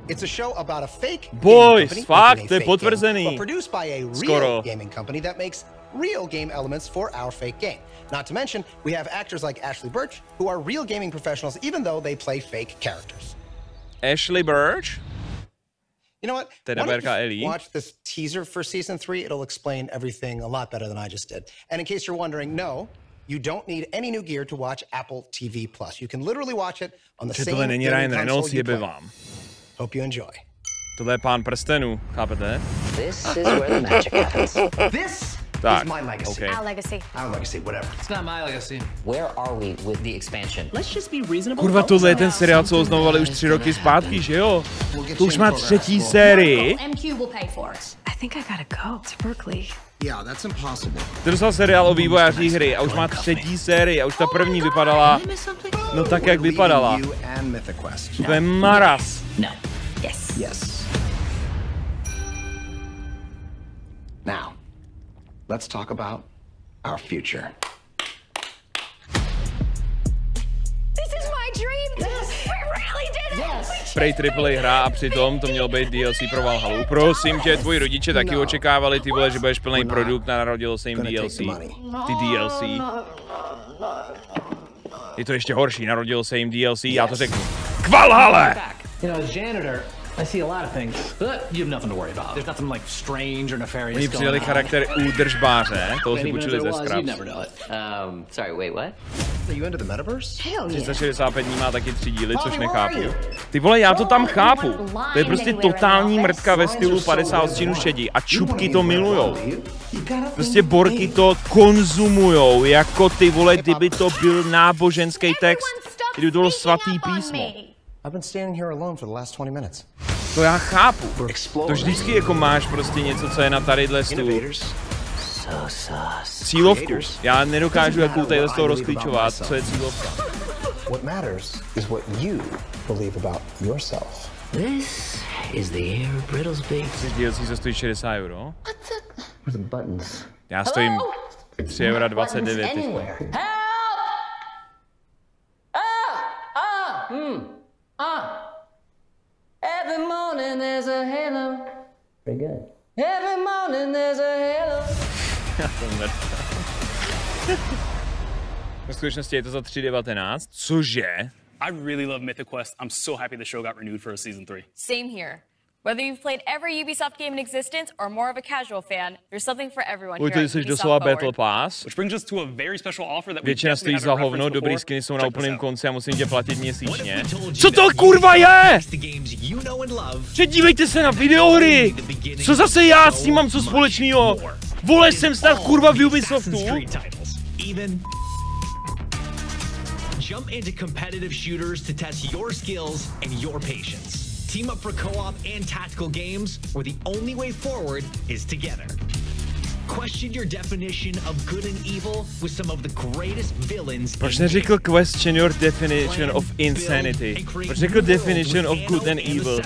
It's a show about a fake Boys, fakt, to je potvrzený. but produced by a real gaming company that makes real game elements for our fake game. Not to mention, we have actors like Ashley Birch, who are real gaming professionals, even though they play fake characters. Ashley Birch? You know what? Why don't you watch this teaser for season 3? It'll explain everything a lot better than I just did. And in case you're wondering, no, you don't need any new gear to watch Apple TV+. You can literally watch it on the same gaming console you play. Hope you enjoy. Tohle je Pán prstenů, chápete? This is where the magic happens. This tak, is my legacy. Our legacy. Our legacy, whatever. It's not my legacy. Where are we with the expansion? Let's just be reasonable. Kurva, tohle je ten seriál, co oznamovali už 3 roky zpátky, že jo? To už má 3. sérii. MQ will pay for it. I think I gotta go to Berkeley. Yeah, that's impossible. To dostal seriál o vývojářích hry a už má 3. sérii a už ta první vypadala, no tak, jak vypadala. To je maras. No. Yes. Yes. Now, let's talk about our future. This is my dream. Yes. We really did it. Yes. Prej AAA hra a přitom to mělo být DLC pro Valhalu. Prosím tě, tvoji rodiče taky očekávali, ty vole, že budeš plný produkt a narodilo se jim DLC. Ty DLC. Je to ještě horší, narodilo se jim DLC, já to řeknu. K Valhale! You know, as janitor, I see a lot of things, but you have nothing to worry about. There's nothing like strange or nefarious. Oni přidali charakter údržbáře, toho si půjčili ze Scraps. Sorry, wait, what? Are you into the metaverse? Hell yeah. 365 dní má taky 3 díly, což nechápu. Ty vole, já to tam chápu. To je prostě totální mrtka ve stylu 50 odstínů šedi a čupky to milujou. Prostě borky to konzumujou, jako ty vole, kdyby to byl náboženský text, kdyby to bylo svatý písmo. I've been standing here alone for the last 20 minutes. To já chápu. To vždycky jako máš prostě něco, co je na tadyhle stůl. Cílovku. Já nedokážu jakou tadyhle z toho rozklíčovat, co je cílovka. What matters is what you believe about yourself. This is the air Brittles big. DLC se stojí 60 €. Where the buttons? Já stojím 3,29 €. Help! Every morning there's a halo. Very good. Every morning there's a halo. V skutečnosti je to za 3,19, cože? I really love Mythic Quest. I'm so happy the show got renewed for a season 3. Same here. Whether you've played every Ubisoft game in existence or more of a casual fan, there's something for everyone here at Ubisoft Forwad. Which brings us to a very special offer that we Většina stojí za hovno, dobrý skiny jsou na úplném konci a musím tě platit měsíčně. Co to kurva je? Že dívejte se na videohry! Co zase já s tím mám co společného? Vole, jsem snad kurva v Ubisoftu? Jump into competitive shooters to test your skills and your patience. Team up for co-op and tactical games, where the only way forward is together. Question your definition of good and evil with some of the greatest villains. Proč neřekl question your definition of insanity? Proč řekl definition of good and evil?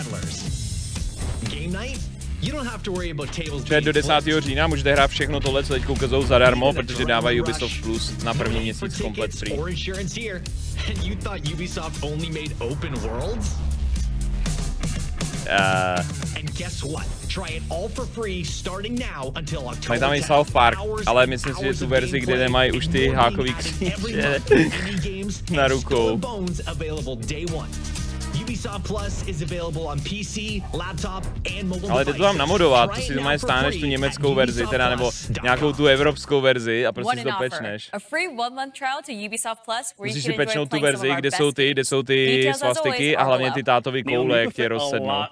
Game night? You don't have to worry about tables. Do 10. října můžete hrát všechno tohle, co teď ukazují zadarmo, protože dávají Ubisoft Plus na první měsíc komplet free. Mají tam i South Park, ale myslím si, že tu verzi, kde nemají už ty hákový kříže na rukou. Ale jde to tam namodovat, to si doma stáneš tu německou verzi, teda nebo nějakou tu evropskou verzi a prostě si to pečneš. Musíš si pečnout tu verzi, kde jsou ty svastiky a hlavně ty tátový koule, jak tě rozsednou.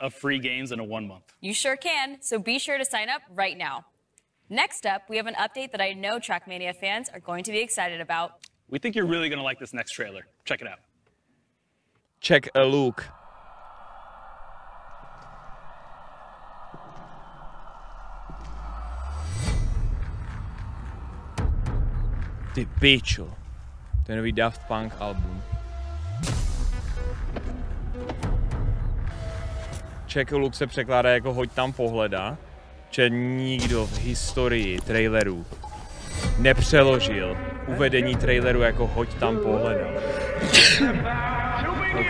You sure can, so be sure to sign up right now. Next up, we have an update that I know Trackmania fans are going to be excited about. We think you're really going to like this next trailer. Check it out. Check a look. Ty pičo. To je nový Daft Punk album. Check a look se překládá jako hoď tam pohleda, že nikdo v historii trailerů nepřeložil uvedení traileru jako hoď tam pohleda. OK?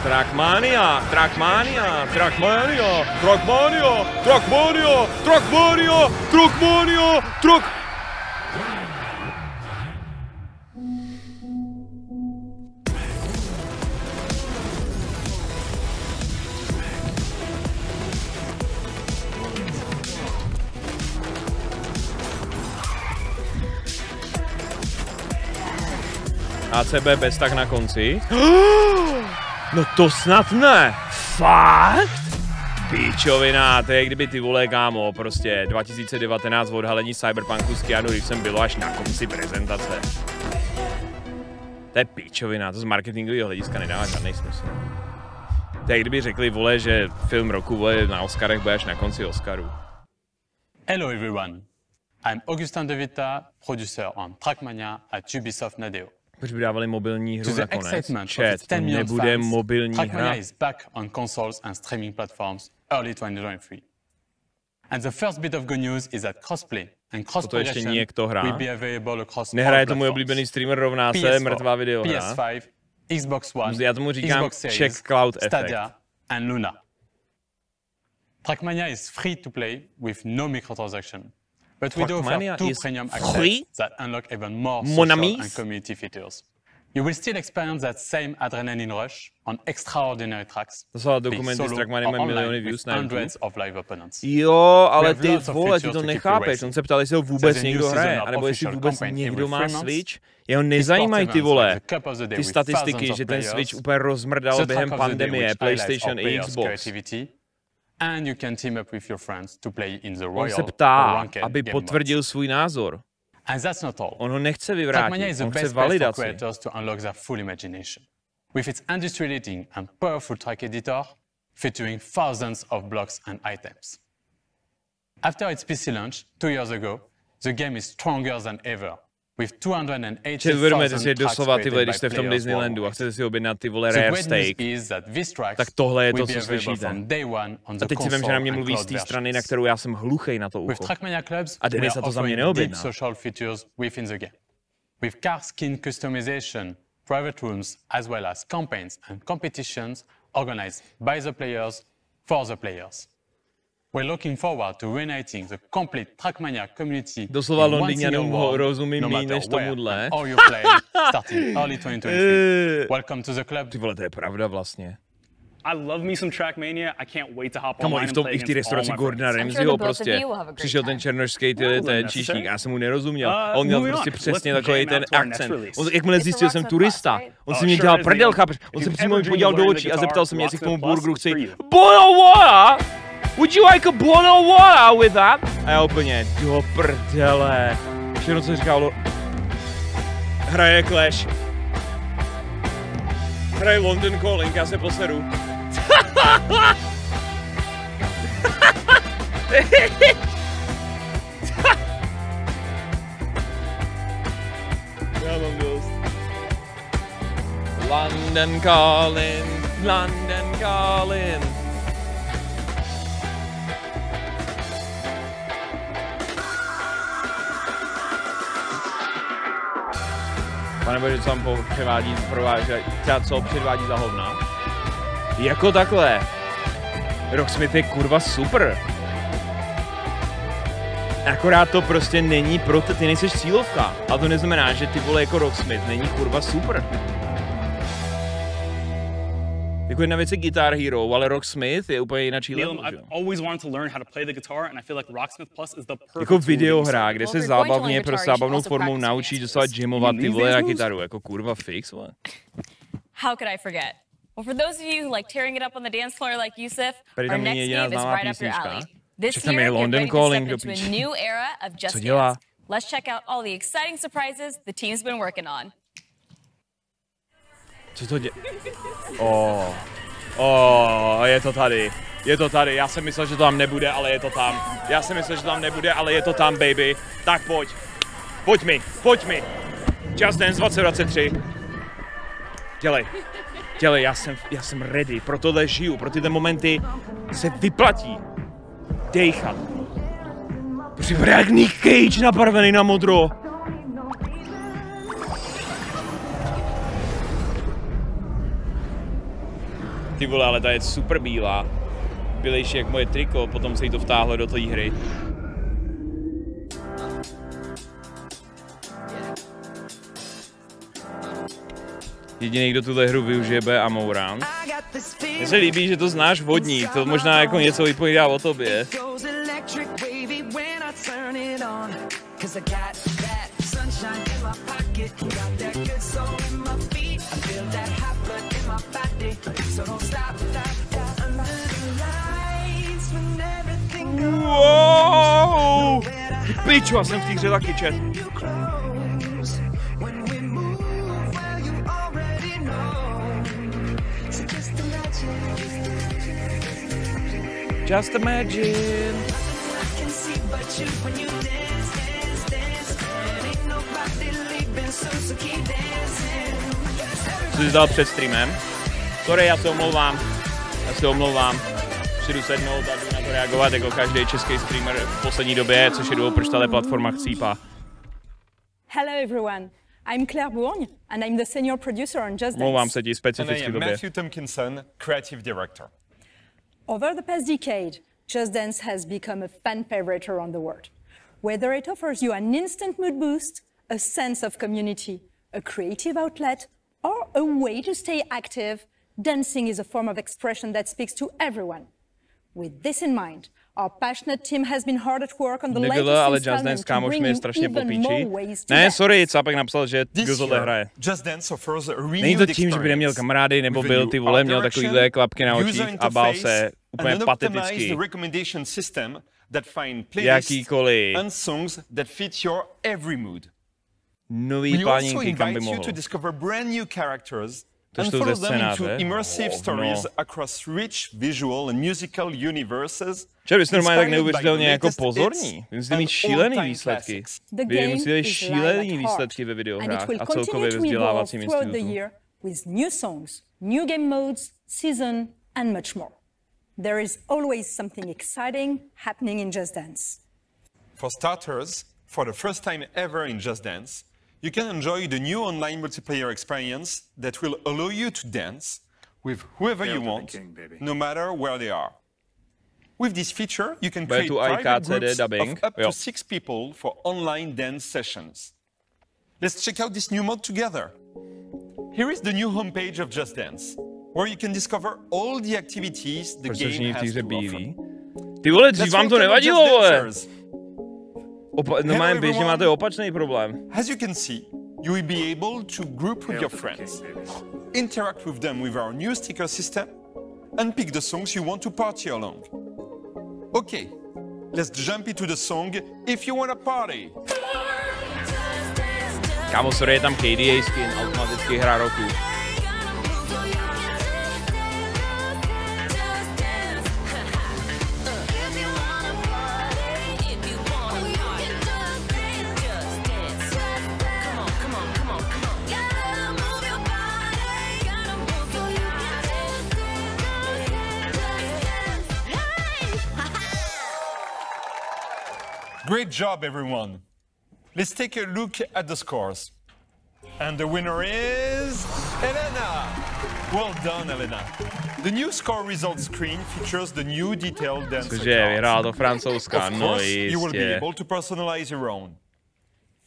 Trackmania, Trackmania, Trackmania, Trackmania, Trackmania, Trackmania, Trackmania, Track... ACB bez tak na konci. No to snad ne. Fakt? Píčovina, to je kdyby ty vole kámo, prostě 2019 odhalení Cyberpunku s Keanu Reevesem bylo až na konci prezentace. To je píčovina, to z marketingového hlediska nedává žádný smysl. To je kdyby řekli vole, že film roku vole na Oscarech bude až na konci Oscaru. Hello everyone, I'm Augustin De Vita, producer on Trackmania at Ubisoft Nadeo. Proč by dávali mobilní hru nakonec? Chat, to nebude mobilní hra. Trackmania is back on consoles and streaming platforms early 2023. And the first bit of good news is that crossplay and cross progression will be available across all Nehraje to můj oblíbený streamer, rovná se mrtvá videohra. PS5, Xbox One, já tomu říkám Xbox Series, check cloud Stadia effect. and Luna. Trackmania is free to play with no microtransaction. But we do offer 2 premium access that unlock even more social and community features. You will still experience that same adrenaline rush on extraordinary tracks. To jsou dokumenty s Trackmaniem mají miliony views na YouTube. Jo, ale ty vole, ty to nechápeš. On se ptal, jestli ho vůbec někdo hraje, anebo jestli vůbec někdo má Switch. Jeho nezajímají ty vole, ty statistiky, že ten Switch úplně rozmrdal během pandemie, PlayStation i Xbox. On se ptá, aby potvrdil svůj názor. On ho nechce vyvrátit, on chce validaci. With its industry-leading and powerful track editor, featuring thousands of blocks and items. After its PC launch 2 years ago, the game is stronger than ever. With 280,000 tracks created když jste v tom Disneylandu a chcete si objednat ty vole rare steak, tak tohle je to, co slyšíte. A teď si vím, že na mě mluví z té strany, na kterou já jsem hluchej na to ucho. A Denis za to za mě neobjedná. With car skin customization, private rooms, as well as campaigns and competitions organized by the players for the players. We're looking forward to reuniting the complete Trackmania community. Doslova Londýňanům ho rozumím méně než tomuhle. All you play, starting early 2023. Welcome to the club. Ty vole, to je pravda vlastně. I love me some Trackmania. I can't wait to hop Kamo, online and play i v té restauraci Gordona Ramsayho prostě přišel ten černošský ten číšník, já jsem mu nerozuměl. A on měl prostě přesně takový ten akcent. Jakmile zjistil, že jsem turista, on si mě dělal prdel, chápeš? On se přímo podíval do očí a zeptal se mě, jestli k tomu burgeru chci boil water? Would you like a boil water with that? A já úplně, do prdele. Všechno, co říkal, hraje Clash. Hraje London Calling, já se poseru. Já mám dost. London Calling, London Calling. Pane bože, co tam převádí, třeba co předvádí za hovna. Jako takhle. Rocksmith je kurva super. Akorát to prostě není pro ty nejseš cílovka. A to neznamená, že ty vole jako Rocksmith není kurva super. Jako jedna věc je Guitar Hero, ale Rocksmith je úplně jinak level. Jako videohra, kde se zábavně pro zábavnou formou naučí dostat jamovat ty vole na kytaru. Jako kurva fix, vole. How could I forget? Well, for those of you who like tearing it up on the dance floor like Yusuf, our next game is right up your alley. This year, get ready to step into a new era of Just Dance. Let's check out all the exciting surprises the team's been working on. Co to děje? Je to tady. Je to tady. Já jsem myslel, že to tam nebude, ale je to tam. Já jsem myslel, že to tam nebude, ale je to tam, baby. Tak pojď. Pojď mi. Just Dance 2023. Dělej, já jsem ready. Pro tohle žiju. Pro tyhle momenty se vyplatí dejchat. Prostě jak Nick Cage nabarvený na modro. Ty vole, ale ta je super bílá. Bělejší jak moje triko, potom se jí to vtáhlo do té hry. Jediný, kdo tuhle hru využije, bude Amourant. Mně se líbí, že to znáš vodní, to možná jako něco vypovídá o tobě. Wow! Piču, já jsem v té hře taky čet. Just imagine. Co jsi dal před streamem? Sorry, já se omlouvám. Přijdu sednout a jdu na to reagovat jako každý český streamer v poslední době, což je důvod, proč tahle platforma chcípá. Hello everyone. I'm Claire Bourgne and I'm the senior producer on Just Dance. Omlouvám se ti specificky době. Matthew Tompkinson, creative director. Over the past decade, Just Dance has become a fan favorite around the world. Whether it offers you an instant mood boost, a sense of community, a creative outlet, or a way to stay active, dancing is a form of expression that speaks to everyone. With this in mind, our passionate team has been hard at work on the latest installment to bring you even more ways to Ne, sorry, Cápek napsal, že tohle hraje. Není to tím, že by neměl kamarády, nebo byl ty vole, měl takovýhle klapky na očích a bál se úplně pateticky. Jakýkoliv nový pláninky, kam by mohl. To jsou ze scénáře. Čer, vy jste normálně tak neuvěřitelně jako pozorní. Vy musíte mít šílený výsledky. Vy musíte mít šílený výsledky ve videohrách a celkově ve vzdělávacím institutu. With new songs, new game modes, season and much more. There is always something exciting happening in Just Dance. For starters, for the first time ever in Just Dance, you can enjoy the new online multiplayer experience that will allow you to dance with whoever you want, no matter where they are. With this feature, you can create private groups of up to 6 people for online dance sessions. Let's check out this new mod together. Here is the new homepage of Just Dance, where you can discover all the activities the game has to offer. Ty vole, dřív vám to nevadilo, vole. Normálně běžně máte opačný problém. As you can see, you will be able to group with your friends, interact with them with our new sticker system, and pick the songs you want to party along. Okay, let's jump into the song If You Wanna Party. Kámo, sorry, je tam Chybějící, automaticky hra roku. Great job, everyone. Let's take a look at the scores. And the winner is Elena. Well done, Elena. The new score results screen features the new detailed dance accounts. Of course, you will be able to personalize your own.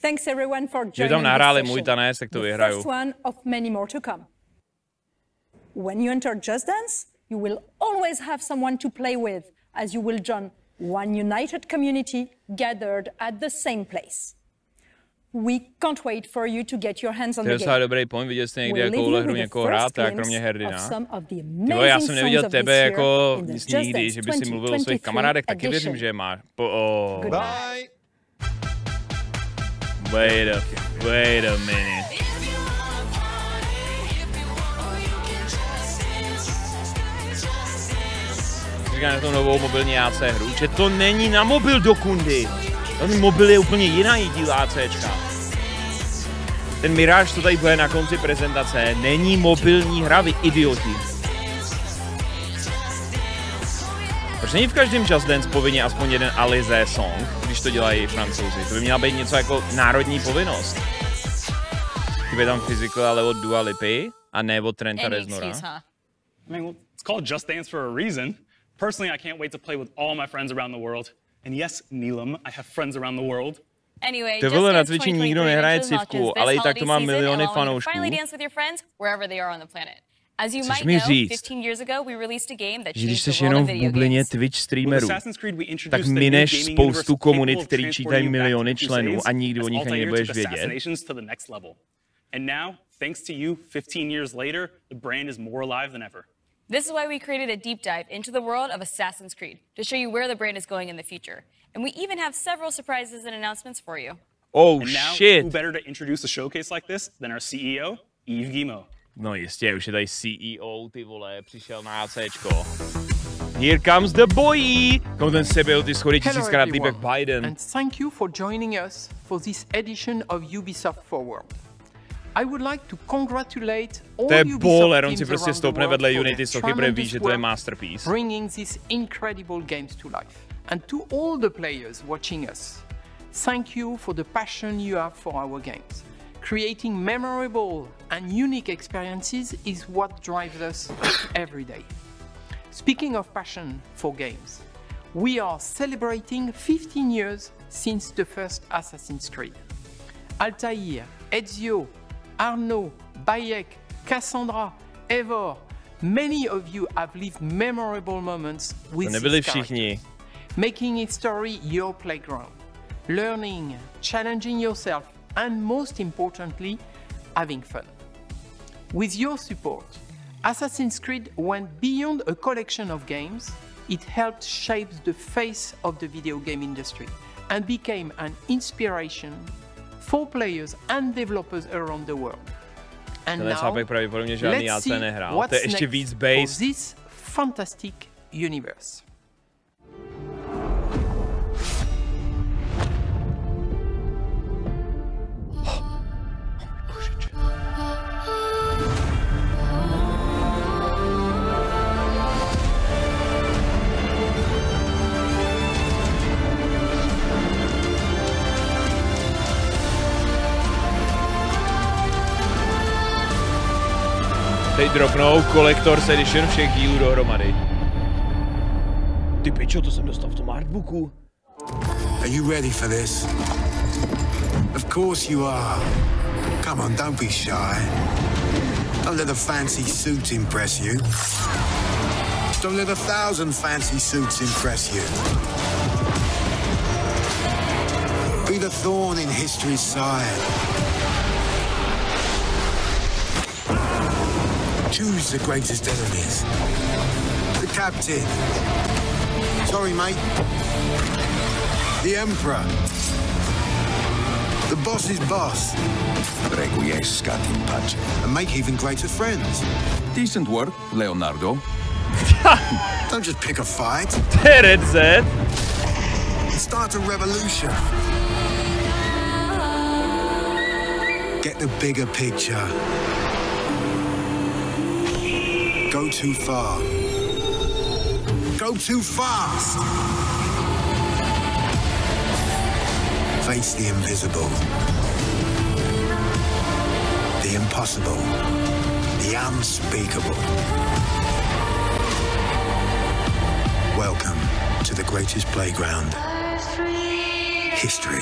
Thanks everyone for joining this session. The first one of many more to come. When you enter Just Dance, you will always have someone to play with, as you will join one united community gathered at the same place. We can't wait for you to get your hands on the game. To je dobrý point, viděl jste někdy jakouhle hru někoho hrát, a kromě Herdina. Tyvo, já jsem neviděl tebe jako nic nikdy, že by si mluvil o svých kamarádech, taky věřím, že máš. Bye! Wait a minute. Říká na to novou mobilní AC hru, že to není na mobil do kundy. Ten mobil je úplně jiná díl ACčka. Ten Mirage, co tady bude na konci prezentace, není mobilní hra, vy idioti. Proč není v každém Just Dance povinně aspoň jeden Alize song, když to dělají Francouzi? To by měla být něco jako národní povinnost. Kdyby tam Physical, ale od Dua Lipy, a ne od Trenta Reznora. I mean, it's called Just Dance for a reason. Personally, I can't wait to play with all my friends around the world. And yes, Neelam, I have friends around the world. Anyway, Just Dance na Twitchi nikdo nehraje civku, ale i tak to má miliony fanoušků. Finally dance with your friends wherever they are on the planet. As you might know, 15 years ago we released a game that changed the world of video games. Twitch streamerů, tak mineš spoustu komunit, který čítají miliony členů a nikdy o nich ani nebudeš vědět. And now, thanks to you, 15 years later, the brand is more alive than ever. This is why we created a deep dive into the world of Assassin's Creed to show you where the brand is going in the future. And we even have several surprises and announcements for you. Oh, and now, shit! Who better to introduce a showcase like this than our CEO, Yves Guillemot. No jistě, už je tady CEO, ty vole, přišel na ACčko. Here comes the boy! Kom ten se byl ty schody 1000krát líp jak Biden. And thank you for joining us for this edition of Ubisoft Forwad. I would like to congratulate all Ubisoft teams prostě stoupne vedle Unity sochy, protože ví, že to je masterpiece. Bringing these incredible games to life. And to all the players watching us, thank you for the passion you have for our games. Creating memorable and unique experiences is what drives us every day. Speaking of passion for games, we are celebrating 15 years since the first Assassin's Creed. Altair, Ezio, Arnaud, Bayek, Cassandra, Eivor, many of you have lived memorable moments with these characters, making history your playground, learning, challenging yourself, and most importantly, having fun. With your support, Assassin's Creed went beyond a collection of games. It helped shape the face of the video game industry and became an inspiration for players and developers around the world. And now, let's see what's next for this fantastic universe. Teď dropnou Collector's Edition všech dílů dohromady. Ty pičo, to jsem dostal v tom artbooku. Are you ready for this? Of course you are. Come on, don't be shy. Don't let the fancy suit impress you. Don't let 1,000 fancy suits impress you. Be the thorn in history's side. Choose the greatest enemies. The captain. Sorry, mate. The emperor. The boss's boss. And make even greater friends. Decent work, Leonardo. Don't just pick a fight. Start a revolution. Get the bigger picture. Go too far. Go too fast. Face the invisible. The impossible. The unspeakable. Welcome to the greatest playground. History.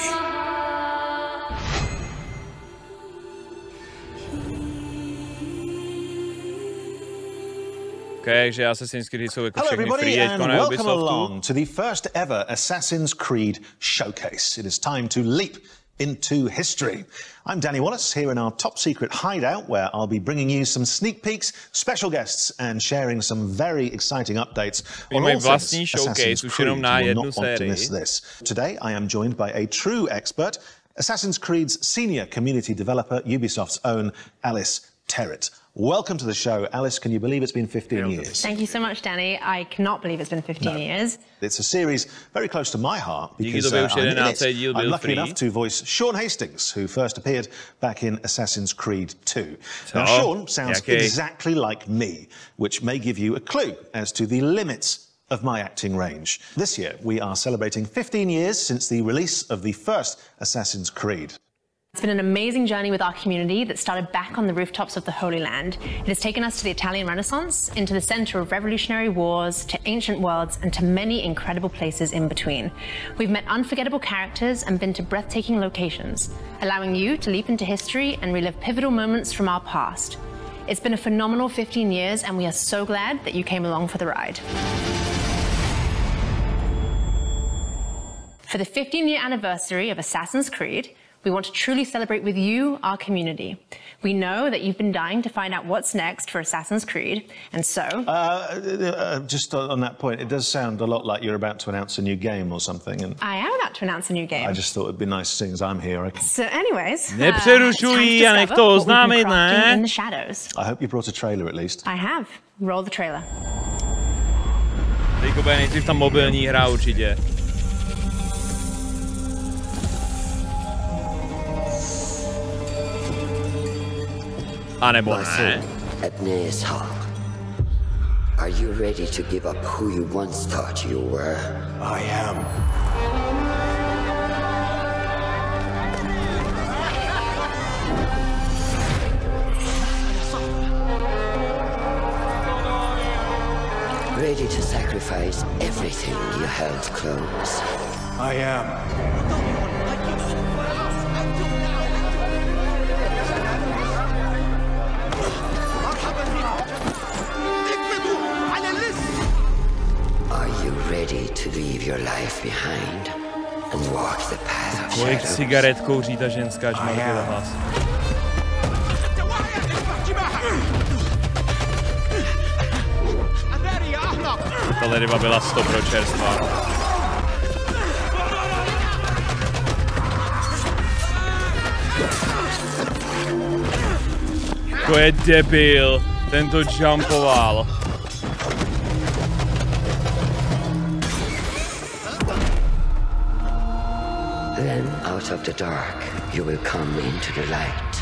Okay, že Assassin's Creed jsou jako Hello všechny everybody free and na welcome Ubisoftu. along to the first ever Assassin's Creed showcase. It is time to leap into history. I'm Danny Wallace here in our top secret hideout where I'll be bringing you some sneak peeks, special guests and sharing some very exciting updates on all things Assassin's Creed. You will not want to miss this. Today I am joined by a true expert, Assassin's Creed's senior community developer, Ubisoft's own Alice Terrett. Welcome to the show. Alice, can you believe it's been 15 years? Thank you so much, Danny. I cannot believe it's been 15 years. It's a series very close to my heart because I'm lucky enough to voice Sean Hastings, who first appeared back in Assassin's Creed 2. Now, Sean sounds exactly like me, which may give you a clue as to the limits of my acting range. This year, we are celebrating 15 years since the release of the first Assassin's Creed. It's been an amazing journey with our community that started back on the rooftops of the Holy Land. It has taken us to the Italian Renaissance, into the center of revolutionary wars, to ancient worlds, and to many incredible places in between. We've met unforgettable characters and been to breathtaking locations, allowing you to leap into history and relive pivotal moments from our past. It's been a phenomenal 15 years, and we are so glad that you came along for the ride. For the 15-year anniversary of Assassin's Creed, we want to truly celebrate with you, our community. We know that you've been dying to find out what's next for Assassin's Creed, and so... just on that point, it does sound a lot like you're about to announce a new game or something. And I am about to announce a new game. I just thought it'd be nice, seeing as I'm here. So anyways... Nepřerušuj a nech to oznámit, ne? In the shadows. I hope you brought a trailer at least. I have. Roll the trailer. Teďko bude nejdřív ta mobilní hra určitě. A nebo ne. Are you ready to give up who you once thought you were? I am. Ready to sacrifice everything you held close? I am. Ready to leave your life behind and walk the path of Kolik shadows. cigaret kouří ta ženská, že má takový hlas. Tahle ryba byla 100% čerstvá. To je debil, ten to jumpoval. Then out of the dark, you will come into the light.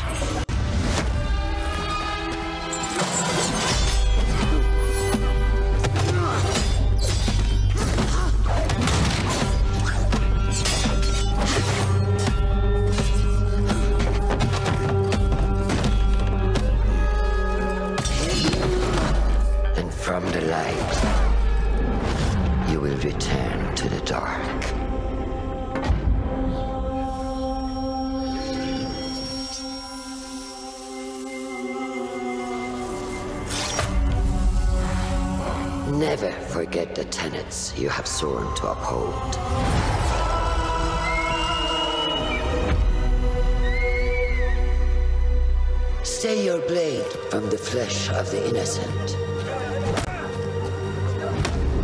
And from the light, you will return to the dark. Never forget the tenets you have sworn to uphold. Stay your blade from the flesh of the innocent.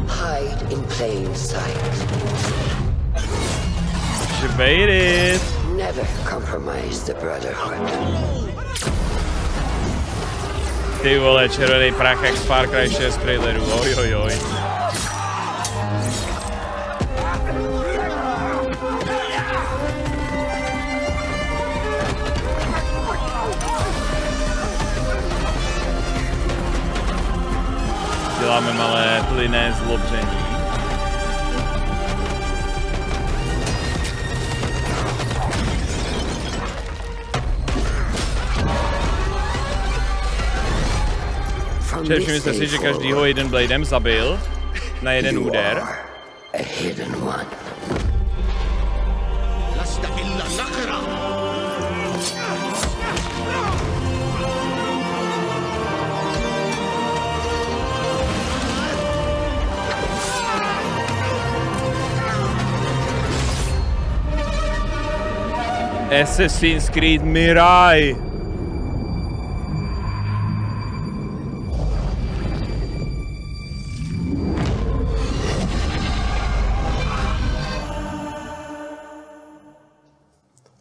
Hide in plain sight. Chybějící. Never compromise the brotherhood. Ty vole, červený prach jak z Far Cry 6 traileru, ojojoj. Děláme malé plynné zlobření. Všimněte si, že každýho jeden bladem zabil na jeden úder. Assassin's Creed Mirai.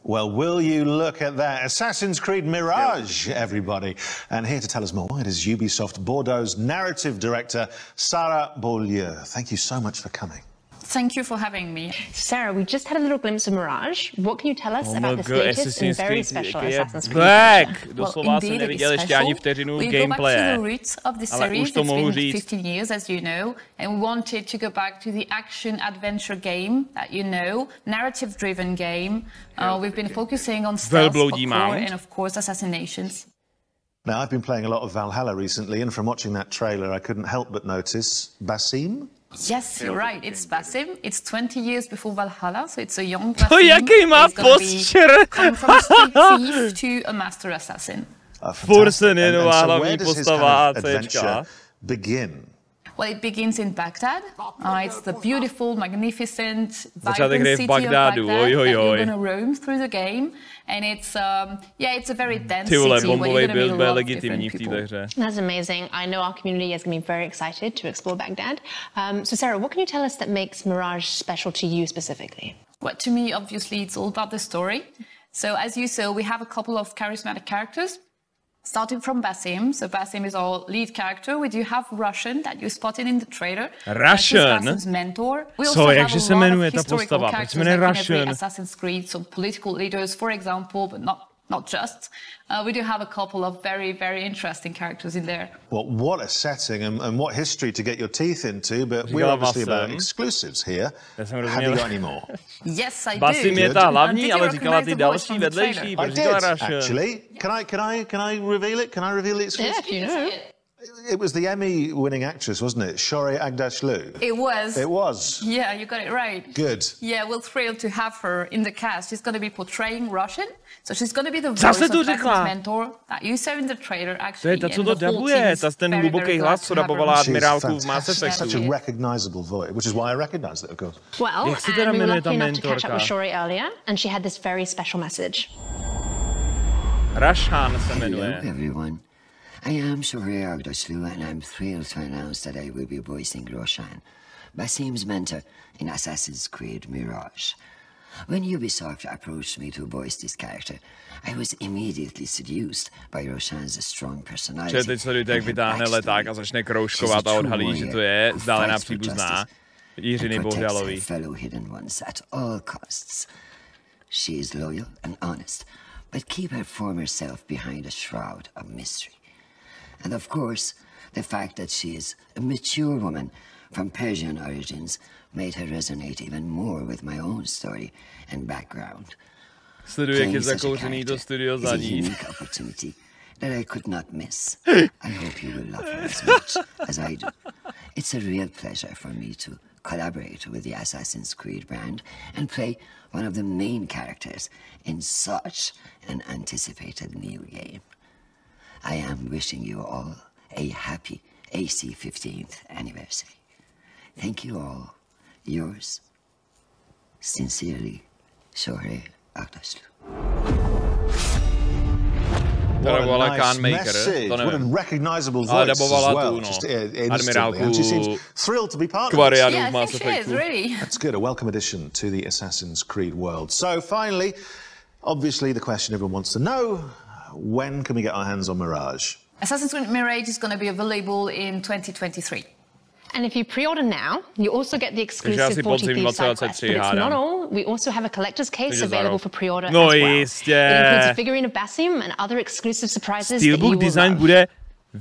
Well, will you look at that? Assassin's Creed Mirage, everybody. And here to tell us more, it is Ubisoft Bordeaux's narrative director, Sarah Beaulieu. Thank you so much for coming. Thank you for having me. Sarah, we just had a little glimpse of Mirage. What can you tell us about this latest and very special Assassin's Creed? Doslova jsem neviděl ještě ani vteřinu gameplaye. We go back to the roots of the series. It's been 15 years, as you know, and we wanted to go back to the action-adventure game that you know, narrative-driven game. We've been focusing on stealth, parkour, and of course, assassinations. Now, I've been playing a lot of Valhalla recently, and from watching that trailer, I couldn't help but notice Basim. Yes, you're right. It's Basim. It's 20 years before Valhalla, so it's a young Basim. To jaký má posture? Come from a street thief to a master assassin. Fursen je nová hlavní postava ACčka. Begin. Well, it begins in Baghdad. It's the beautiful, magnificent, Začátek vibrant v city Bagdádu. of Baghdad that you're going to roam through the game. And it's, it's a very dense city where you're going to meet a lot of different people. That's amazing. I know our community is going to be very excited to explore Baghdad. So Sarah, what can you tell us that makes Mirage special to you specifically? Well, to me, obviously, it's all about the story. So as you saw, we have a couple of charismatic characters. Starting from Basim, so Basim is our lead character. We do have Russian that you spotted in the trailer. Russian? Basim's mentor. We also have a lot of historical characters like in every Assassin's Creed, so political leaders, for example, but not just. We do have a couple of very, very interesting characters in there. Well, what a setting and what history to get your teeth into, but we're obviously about exclusives here. Have you got any more? Yes, I do. Basim je ta hlavní, ale říkala ty další vedlejší, I did, actually. Can I reveal it? Can I reveal the exclusive? Yeah, if you know. It was the Emmy-winning actress, wasn't it? Shohreh Aghdashloo. It was. It was. Yeah, you got it right. Good. Yeah, we're thrilled to have her in the cast. She's going to be portraying Russian, so she's going to be the voice of Basim's mentor that you saw in the trailer, actually. To je ta, co to dabuje, ta ten hluboký hlas, co dabovala admirálku v Mass Effectu. Such a recognizable voice, which is why I recognized it, of course. Well, and we were lucky enough to catch up with Shohreh earlier, and she had this very special message. Rashan se jmenuje. Hello, everyone. I am Shohreh Aghdashloo, and I'm thrilled to announce that I will be voicing Roshan, Basim's mentor in Assassin's Creed Mirage. When Ubisoft approached me to voice this character, I was immediately seduced by Roshan's strong personality. Teď sledujte, jak vytáhne leták a začne kroužkovat a odhalí, že to je vzdálená příbuzná Jiřiny Agraelových. Fellow hidden ones at all costs. She is loyal and honest, but keep her former self behind a shroud of mystery. And of course, the fact that she is a mature woman from Persian origins made her resonate even more with my own story and background. Sleduje, jak je zakouřený to studio za ní. Unique opportunity that I could not miss. I hope you will love her as much as I do. It's a real pleasure for me to collaborate with the Assassin's Creed brand and play one of the main characters in such an anticipated new game. I am wishing you all a happy AC 15th anniversary. Thank you all. Yours sincerely, Shohei Aktaslu. What a nice message. What a recognizable voice as well. Just instantly. And she seems thrilled to be part of this. Yeah, I think she is, really. That's good. A welcome addition to the Assassin's Creed world. So finally, obviously the question everyone wants to know, when can we get our hands on Mirage? Assassin's Creed Mirage is going to be available in 2023. And if you pre-order now, you also get the exclusive 40 Thieves side quest. But it's not all. We also have a collector's case available for pre-order as well. It includes a figurine of Basim and other exclusive surprises that you will love. Bude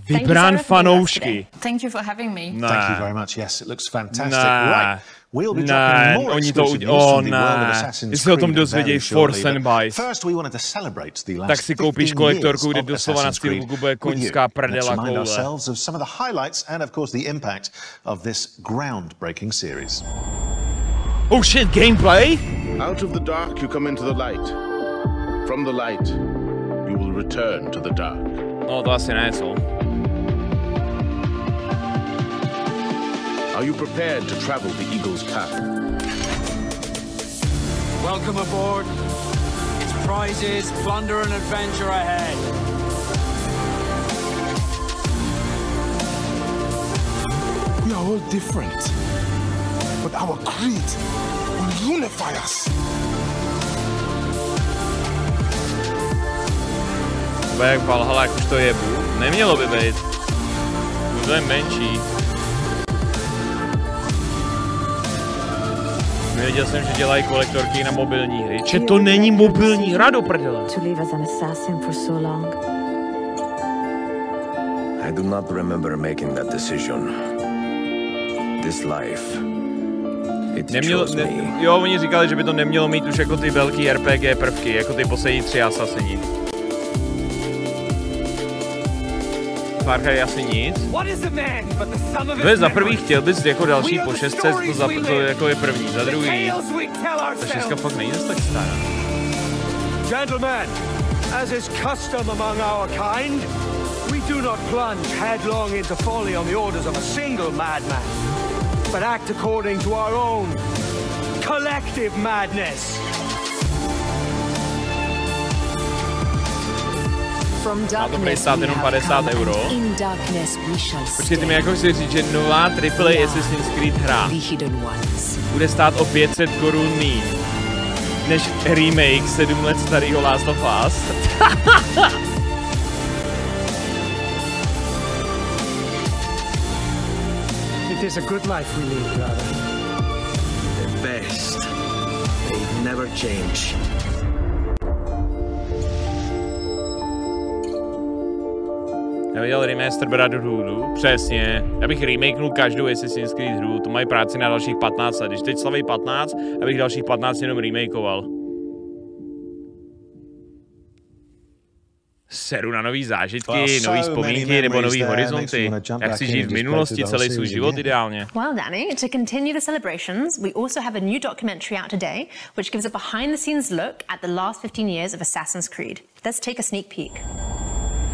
vybrán fanoušky. Thank you for having me. Thank you very much. Yes, it looks fantastic. Right. We'll be dropping more exclusive news from the world of Assassin's Creed Force and buys. First, we wanted to celebrate the last tak si koupíš kolektorku, kde doslova na Steelbooku bude koňská prdela koule. Ourselves of some of the highlights and of course the impact of this groundbreaking series. Oh shit, gameplay? Out of the dark you come into the light. From the light you will return to the dark. No, to asi ne, co? Are you prepared to travel the Eagle's path? Welcome aboard. It's prizes, plunder and adventure ahead. We are all different, but our creed will unify us. Jak Valhalla, jak už to je, nemělo by být. Budeme menší. Nevěděl jsem, že dělají kolektorky na mobilní hry. Že to není mobilní hra do prdele. I do not remember making that decision. This life. Jo, oni říkali, že by to nemělo mít už jako ty velký RPG prvky, jako ty poslední 3 Assassini. Párka je asi nic. To je za prvý, chtěl bys jako další po 6, to jako je první, za druhý. Ta 6 fakt není tak stará. Gentlemen, as is custom among our kind, we do not plunge headlong into folly on the orders of a single madman, but act according to our own collective madness. Má to stát jenom 50 €. Počkejte mi, jako chci říct, že nová AAA Assassin's Creed hra bude stát o 500 korun míň než remake 7 let starého Last of Us. It is a good life we lead, brother. The best. They never change. Já viděl remaster Brotherhoodu, přesně. Já bych remakenul každou Assassin's Creed hru, to mají práci na dalších 15 let. Když teď slaví 15, abych dalších 15 jenom remakeoval. Seru na nový zážitky, nový vzpomínky nebo nový horizonty. Jak si žít v minulosti celý svůj život ideálně. Well, Danny, to continue the celebrations, we also have a new documentary out today, which gives a behind-the-scenes look at the last 15 years of Assassin's Creed. Let's take a sneak peek.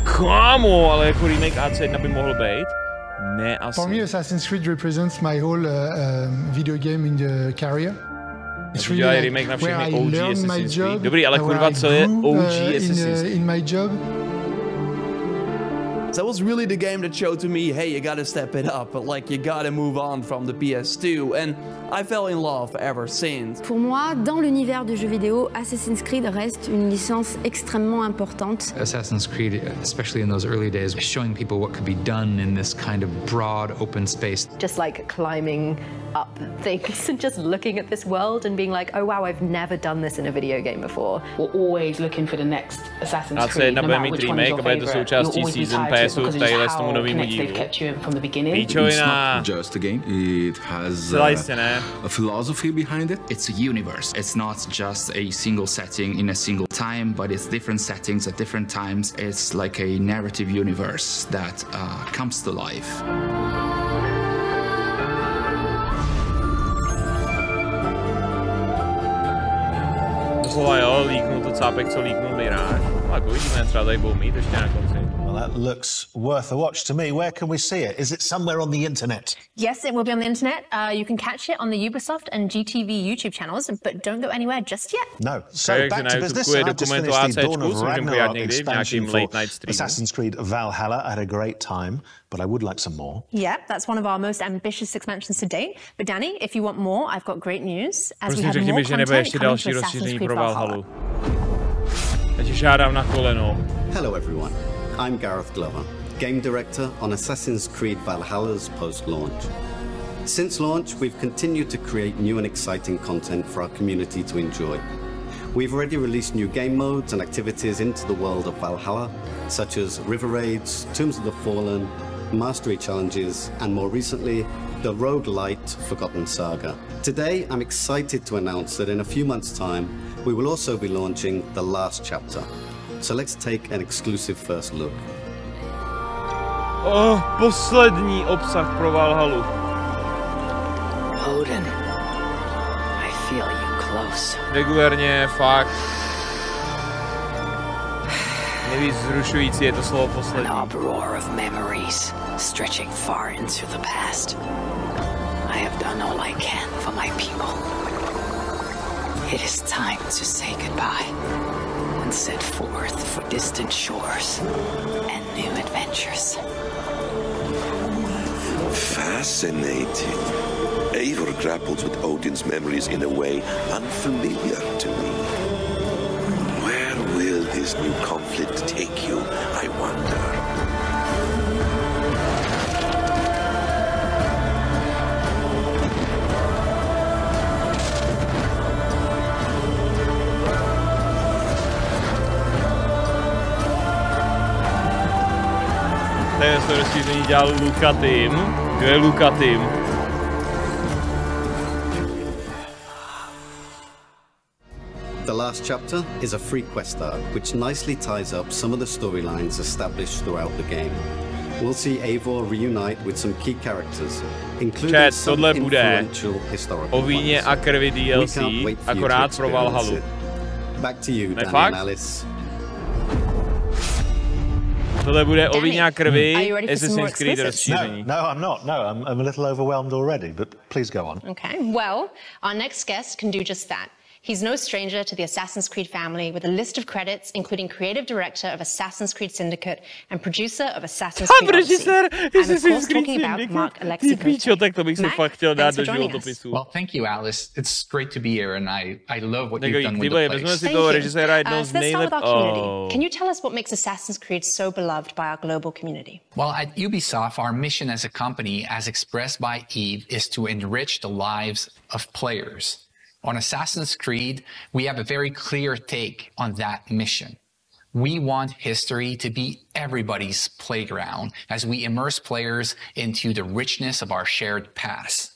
Kámo, ale jako remake AC1 by mohl být? Ne, asi. For me, Assassin's Creed represents my whole video game in the career. It's really remake na všechny OG Assassin's Creed. Dobrý, ale kurva, co je OG Assassin's Creed? In my job. That was really the game that showed to me, hey, you gotta step it up, but like you gotta move on from the PS2, and I fell in love ever since. Pour moi, dans l'univers du jeu vidéo, Assassin's Creed reste une licence extrêmement importante. Assassin's Creed, especially in those early days, showing people what could be done in this kind of broad open space. Just like climbing up things and just looking at this world and being like, oh wow, I've never done this in a video game before. We're always looking for the next Assassin's Creed, no matter which one is your favorite. You're always entitled to because it's just how connected they've kept you from the beginning. It's not just a game, it has a philosophy behind it. It's a universe. It's not just a single setting in a single time, but it's different settings at different times. It's like a narrative universe that comes to life. Valhalla, jo, líknul to cápek, co líknul Miráž. No, tak uvidíme, třeba tady budou mít ještě na konci. Well, that looks worth a watch to me. Where can we see it? Is it somewhere on the internet? Yes, it will be on the internet. You can catch it on the Ubisoft and GTV YouTube channels, but don't go anywhere just yet. No. So back to business. I've just finished the Dawn of Ragnarok expansion for Assassin's Creed Valhalla. I had a great time, but I would like some more. Yeah, that's one of our most ambitious expansions to date. But Danny, if you want more, I've got great news. As we have more content coming to Assassin's Creed Valhalla. Hello everyone, I'm Gareth Glover, Game Director on Assassin's Creed Valhalla's post-launch. Since launch, we've continued to create new and exciting content for our community to enjoy. We've already released new game modes and activities into the world of Valhalla, such as river raids, Tombs of the Fallen, mastery challenges, and more recently, the roguelite Forgotten Saga. Today, I'm excited to announce that in a few months' time, we will also be launching the last chapter. So let's take an exclusive first look. Poslední obsah pro Valhallu. Odin, I feel you close. Regulérně, fakt. Nejvíc zrušující je to slovo poslední. An uproar of memories stretching far into the past. I have done all I can for my people. It is time to say goodbye and set forth for distant shores and new adventures. Fascinating. Eivor grapples with Odin's memories in a way unfamiliar to me. Where will this new conflict take you, I wonder? To rozšíření dělal Lukatim. Kdo je Lukatim? The last chapter is a free quest arc, which nicely ties up some of the storylines established throughout the game. We'll see Eivor reunite with some key characters, including some influential historical o víně a krvi DLC, akorát pro Valhallu. Back to you, Danny and Alice. Tohle bude o víně a krvi, Assassin's Creed rozšíření. No, I'm not. No, I'm a little overwhelmed already, but please go on. Okay, well, our next guest can do just that. He's no stranger to the Assassin's Creed family, with a list of credits including creative director of Assassin's Creed Syndicate and producer of Assassin's Creed Odyssey. I'm of course talking about Mark Alexi. Well, thank you, Alice. It's great to be here, and I love what you've done with the place. Thank you. Let's start with our community. Can you tell us what makes Assassin's Creed so beloved by our global community? Well, at Ubisoft, our mission as a company, as expressed by Eve, is to enrich the lives of players. On Assassin's Creed, we have a very clear take on that mission. We want history to be everybody's playground as we immerse players into the richness of our shared past.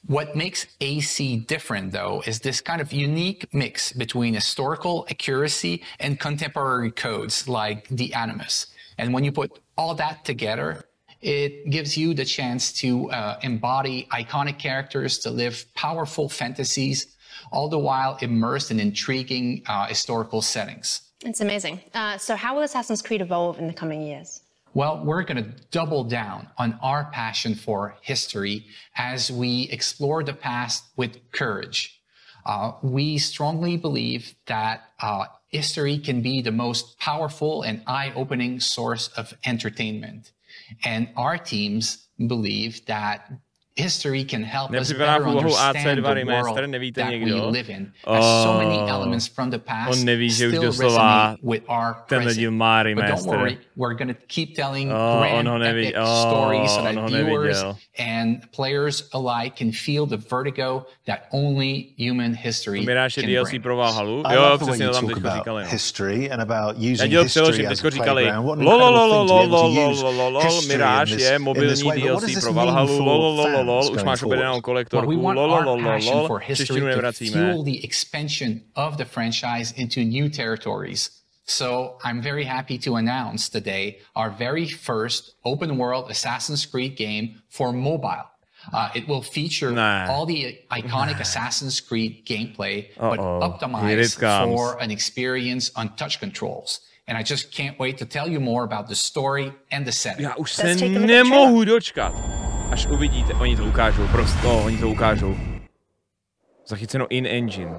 What makes AC different, though, is this kind of unique mix between historical accuracy and contemporary codes like the Animus. And when you put all that together, it gives you the chance to embody iconic characters, to live powerful fantasies, all the while immersed in intriguing historical settings. It's amazing. So how will Assassin's Creed evolve in the coming years? Well, we're going to double down on our passion for history as we explore the past with courage. We strongly believe that history can be the most powerful and eye-opening source of entertainment. And our teams believe that history can help us better understand the world that we live in, as so many elements from the past still resonate with our present. But don't worry, we're going to keep telling grand epic stories so that viewers and players alike can feel the vertigo that only human history can bring. I love the way you talk about history and about using history as a playground. What an incredible thing to be able to use history in this way. But what does this mean for už máš objednanou kolektorku, češtinu nevracíme. Fuel the expansion of the franchise into new territories. So I'm very happy to announce today our very first open world Assassin's Creed game for mobile. It will feature all the iconic Assassin's Creed gameplay, but optimized for an experience on touch controls. And I just can't wait to tell you more about the story and the setting. Já už se nemohu dočkat, až uvidíte. Oni to ukážou, prostě, oni to ukážou. Zachyceno in-engine.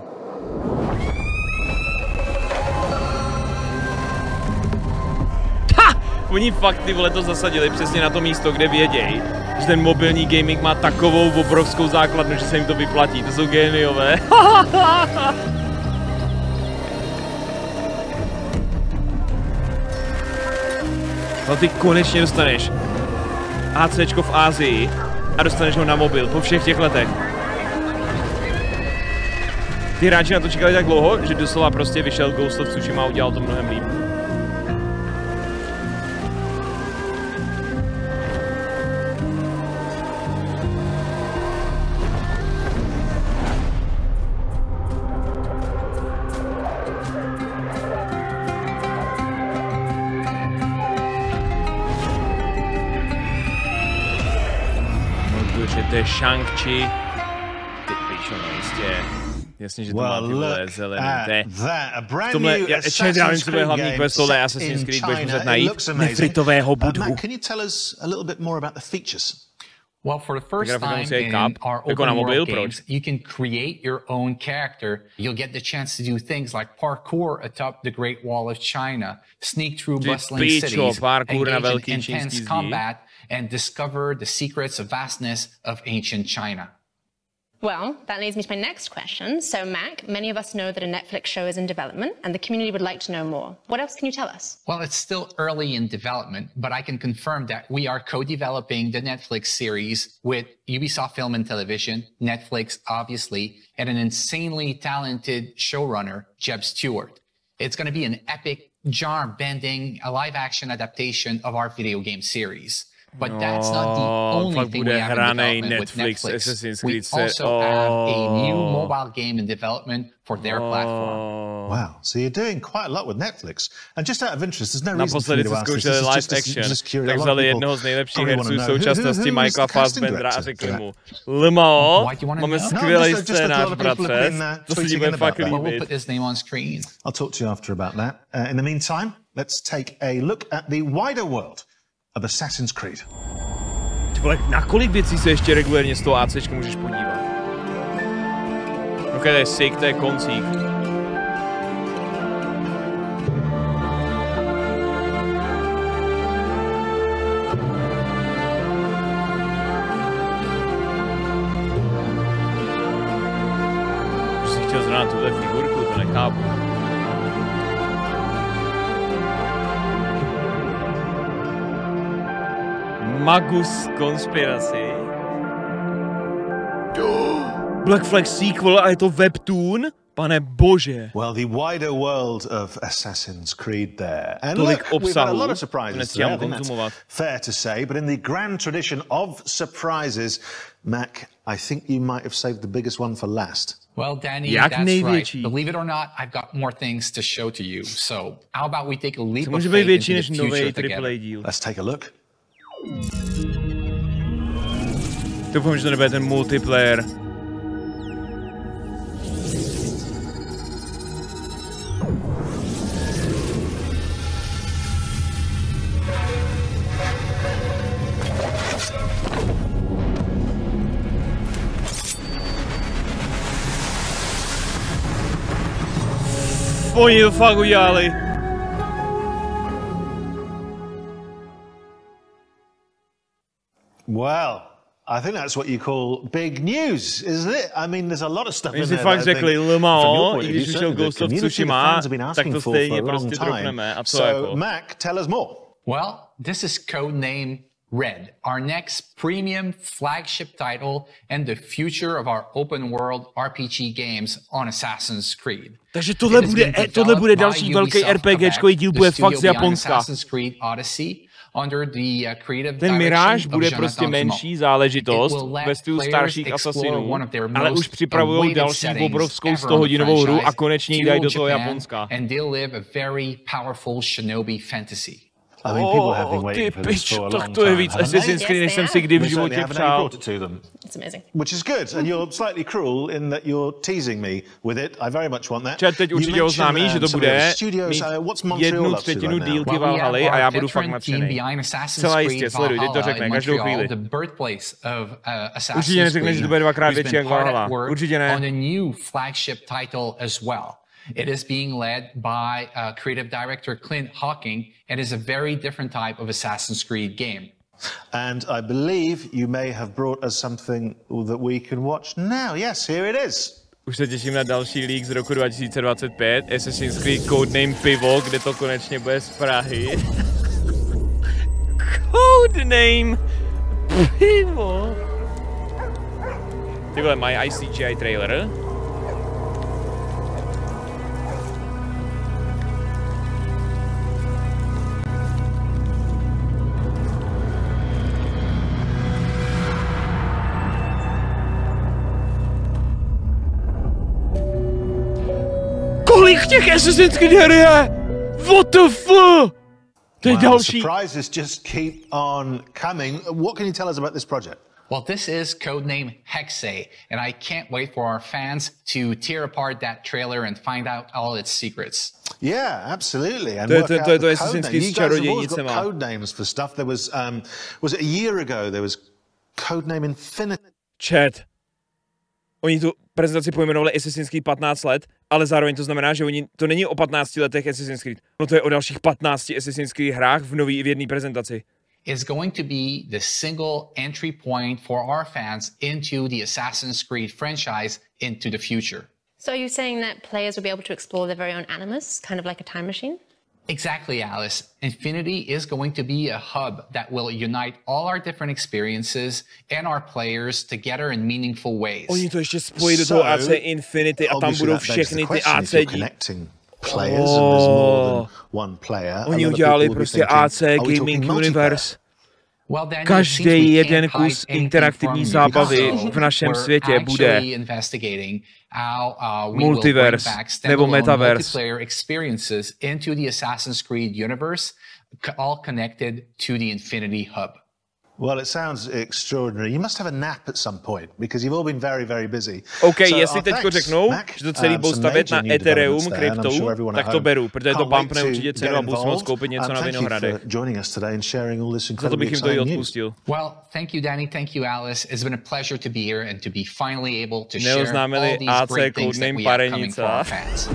Oni fakt, ty vole, to zasadili přesně na to místo, kde vědějí, že ten mobilní gaming má takovou obrovskou základnu, že se jim to vyplatí. To jsou géniové. No ty konečně dostaneš ACčko v Asii a dostaneš ho na mobil po všech těch letech. Ty hráči na to čekali tak dlouho, že doslova prostě vyšel Ghost of Tsushima a udělal to mnohem líp. To je Shang-Chi. Ty píšo, no jistě. Jasně, že to má ty vole zelený. V tomhle, já nevím, co bude hlavní quest, tohle Assassin's Creed, budeš muset najít nefritového Budhu. Well, for the first time in our open world games, you can create your own character. You'll get the chance to do things like parkour atop the Great Wall of China, sneak through bustling cities, engage in intense combat, and discover the secrets of vastness of ancient China. Well, that leads me to my next question. So, Mac, many of us know that a Netflix show is in development, and the community would like to know more. What else can you tell us? Well, it's still early in development, but I can confirm that we are co-developing the Netflix series with Ubisoft Film and Television, Netflix, obviously, and an insanely talented showrunner, Jeb Stewart. It's going to be an epic, genre-bending, live-action adaptation of our video game series. But that's not the only thing we have in development with Netflix. We also have a new mobile game in development for their platform. Wow, so you're doing quite a lot with Netflix. And just out of interest, there's no reason for you to ask this. This is just curious. Tak vzali jednoho z nejlepších herců v současnosti, Michaela Fassbendera, a řekli mu, Lmao, máme skvělý scénář, bratře, to se ti bude fakt líbit. I'll talk to you after about that. In the meantime, let's take a look at the wider world of Assassin's Creed. Ty vole, na kolik věcí se ještě regulérně z toho ACčka můžeš podívat? Ok, to je sick, to je koncík. Už si chtěl zrovna tuhle figurku, to nechápu. Magus Conspiracy. Black Flag sequel a je to webtoon? Pane bože. Well, the wider world of Assassin's Creed there. And look, we've had a lot of surprises there. I think that's fair to say, but in the grand tradition of surprises, Mac, I think you might have saved the biggest one for last. Well, Danny, that's right. Believe it or not, I've got more things to show to you. So, how about we take a leap of faith into the future together? Let's take a look. Doufám, že to nebude ten multiplayer. Oni to fakt udělali. Well, I think that's what you call big news, isn't it? I mean, there's a lot of stuff in there. Fakt řekli Lmao, i když vyšel Ghost of Tsushima, tak to stejně prostě dropneme. A co jako? So, Mac, tell us more. Well, this is codename Red, our next premium flagship title and the future of our open world RPG games on Assassin's Creed. Takže tohle bude další velký RPGčkový díl, bude fakt z Japonska. Assassin's Creed Odyssey. Ten Mirage bude prostě menší záležitost ve stylu starších Assassinů, ale už připravují další obrovskou 100hodinovou hru a konečně ji dají do toho Japonska. I mean, people have been waiting for this for a long time. To je víc Assassin's Creed, než jsem si kdy v životě přál. It's amazing. Which is good, and you're slightly cruel in that you're teasing me with it. I very much want that. Čet teď určitě oznámí, že to bude mít 1/3 dílky Valhaly a já budu fakt nadšený. Celá jistě, sleduj, teď to řekne každou chvíli. Určitě neřekne, že to bude dvakrát větší jak Valhalla. Určitě ne. It is being led by creative director Clint Hawking and is a very different type of Assassin's Creed game. And I believe you may have brought us something that we can watch now. Yes, here it is. Už se těším na další leak z roku 2025, Assassin's Creed Codename Pivo, kde to konečně bude z Prahy. Codename Pivo. Ty vole, mají CGI trailer. Kolik těch Assassin's Creed her je? What the fuck? To je další. Surprises just keep on coming. What can you tell us about this project? Well, this is codename Hexay, and I can't wait for our fans to tear apart that trailer and find out all its secrets. Yeah, absolutely. And work out the code name. You guys have always got code names for stuff. There was it a year ago? There was codename Infinity. Chat. Oni tu prezentaci pojmenovali Assassin's Creed 15 let, ale zároveň to znamená, že to není o 15 letech Assassin's Creed. No to je o dalších 15 Assassin's Creed hrách v nový i v jedné prezentaci. Is going to be the single entry point for our fans into the Assassin's Creed franchise into the future. So are you saying that players will be able to explore their very own animus, kind of like a time machine? Exactly, Alice. Infinity is going to be a hub that will unite all our different experiences and our players together in meaningful ways. Oni to ještě spojí do toho AC Infinity a tam budou všechny ty AC players and there's more than one player. Oni udělali prostě AC Gaming Universe. Každý jeden kus interaktivní zábavy v našem světě bude multiverse nebo metaverse. Experiences into the Assassin's Creed universe, all connected to the Infinity Hub. Well, it sounds extraordinary. You must have a nap at some point because you've all been very, very busy. OK, jestli teďko řeknou, že to celý budou stavět na Ethereum kryptou, tak to beru, protože to pumpne určitě cenu a budu si moct koupit něco na Vinohradech. Za to bych jim to i odpustil. Well, thank you, Danny. Thank you, Alice. It's been a pleasure to be here and to be finally able to share all these great things that we have coming for our fans.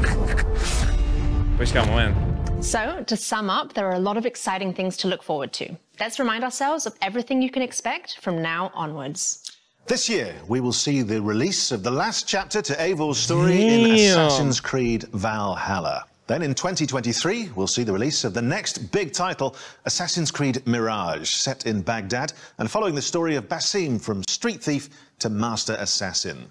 Počkej, moment. So, to sum up, there are a lot of exciting things to look forward to. Let's remind ourselves of everything you can expect from now onwards. This year, we will see the release of the last chapter to Eivor's story in Assassin's Creed Valhalla. Then in 2023, we'll see the release of the next big title, Assassin's Creed Mirage, set in Baghdad and following the story of Basim from street thief to master assassin.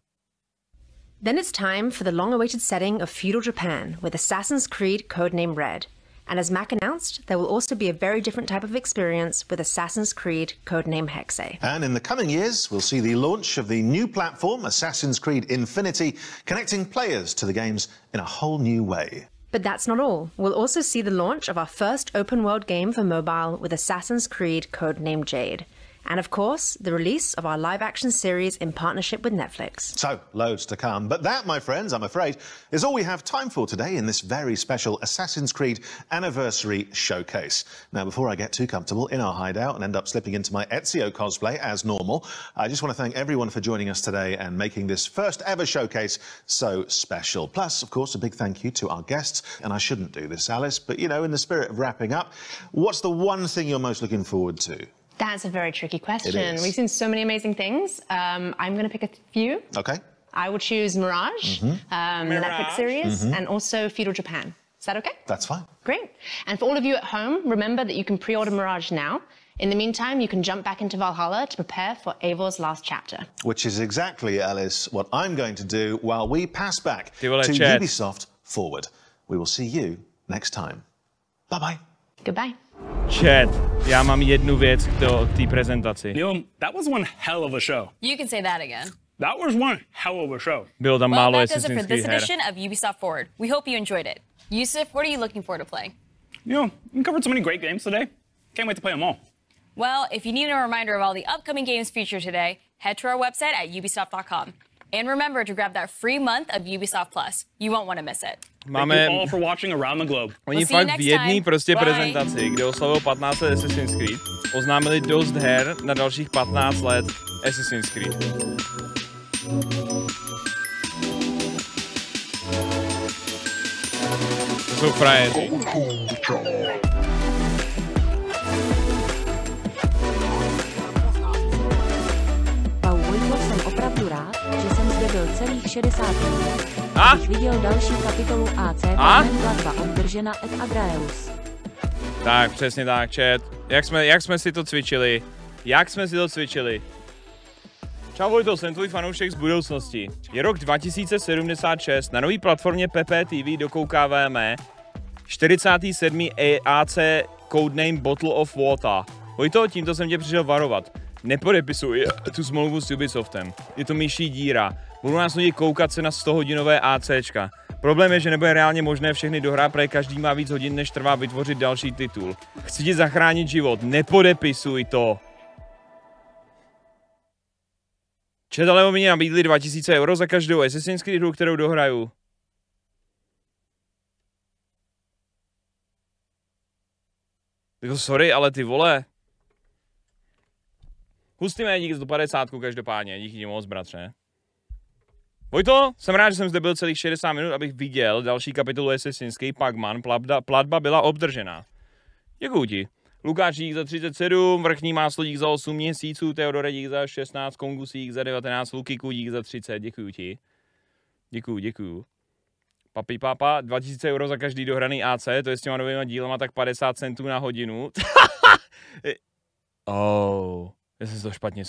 Then it's time for the long-awaited setting of feudal Japan with Assassin's Creed Codename Red. And as Mac announced, there will also be a very different type of experience with Assassin's Creed Codename Hexay. And in the coming years, we'll see the launch of the new platform, Assassin's Creed Infinity, connecting players to the games in a whole new way. But that's not all. We'll also see the launch of our first open-world game for mobile with Assassin's Creed Codename Jade. And of course, the release of our live-action series in partnership with Netflix. So, loads to come. But that, my friends, I'm afraid, is all we have time for today in this very special Assassin's Creed Anniversary Showcase. Now, before I get too comfortable in our hideout and end up slipping into my Ezio cosplay as normal, I just want to thank everyone for joining us today and making this first ever showcase so special. Plus, of course, a big thank you to our guests. And I shouldn't do this, Alice, but, you know, in the spirit of wrapping up, what's the one thing you're most looking forward to? That's a very tricky question. We've seen so many amazing things. I'm going to pick a few. Okay. I would choose Mirage, the Netflix series, and also Feudal Japan. Is that okay? That's fine. Great. And for all of you at home, remember that you can pre-order Mirage now. In the meantime, you can jump back into Valhalla to prepare for Eivor's last chapter. Which is exactly, Alice, what I'm going to do while we pass back to Ubisoft Forward. We will see you next time. Bye-bye. Goodbye. Chat, já mám jednu věc k té prezentaci. Neil, that was one hell of a show. You can say that again. That was one hell of a show. Bylo tam málo that does it for this edition of Ubisoft Forward. We hope you enjoyed it. Yusuf, what are you looking forward to playing? You know, we covered so many great games today. Can't wait to play them all. Well, if you need a reminder of all the upcoming games featured today, head to our website at ubisoft.com. And remember to grab that free month of Ubisoft Plus. You won't want to miss it. Máme... Thank you all for watching around the globe. Oni fakt v jedné prostě prezentaci, kde oslavil 15 let Assassin's Creed, oznámili dost her na dalších 15 let Assassin's Creed. To jsou frajeři. Jsem opravdu rád, že jsem zde byl celých 60 minut. Když viděl další kapitolu AC, platba obdržena et Agraelus. Tak, přesně tak, chat. Jak jsme si to cvičili? Jak jsme si to cvičili? Čau Vojto, jsem tvůj fanoušek z budoucnosti. Je rok 2076, na nový platformě PPTV dokoukáváme 47. AC codename Bottle of Water. Vojto, tímto jsem tě přišel varovat. Nepodepisuj tu smlouvu s Ubisoftem. Je to myší díra. Budu nás nutit koukat se na 100hodinové ACčka. Problém je, že nebude reálně možné všechny dohrát, protože každý má víc hodin, než trvá vytvořit další titul. Chci ti zachránit život, nepodepisuj to. Čet, ale mi nabídli 2000 € za každou Assassin's Creed hru, kterou dohraju. Jako sorry, ale ty vole. Hustý mé, díky za 50 každopádně, díky ti moc, bratře. Vojto, jsem rád, že jsem zde byl celých 60 minut, abych viděl další kapitolu Assassin's Creed Pagman, platba byla obdržena. Děkuju ti. Lukáš dík za 37, Vrchní máslo dík za 8 měsíců, Teodore dík za 16, Kongusík za 19, Lukiku dík za 30, děkuju ti. Děkuju. Papi pápa, 2000 € za každý dohraný AC, to je s těma novýma dílama tak 50 centů na hodinu. Já jsem to špatně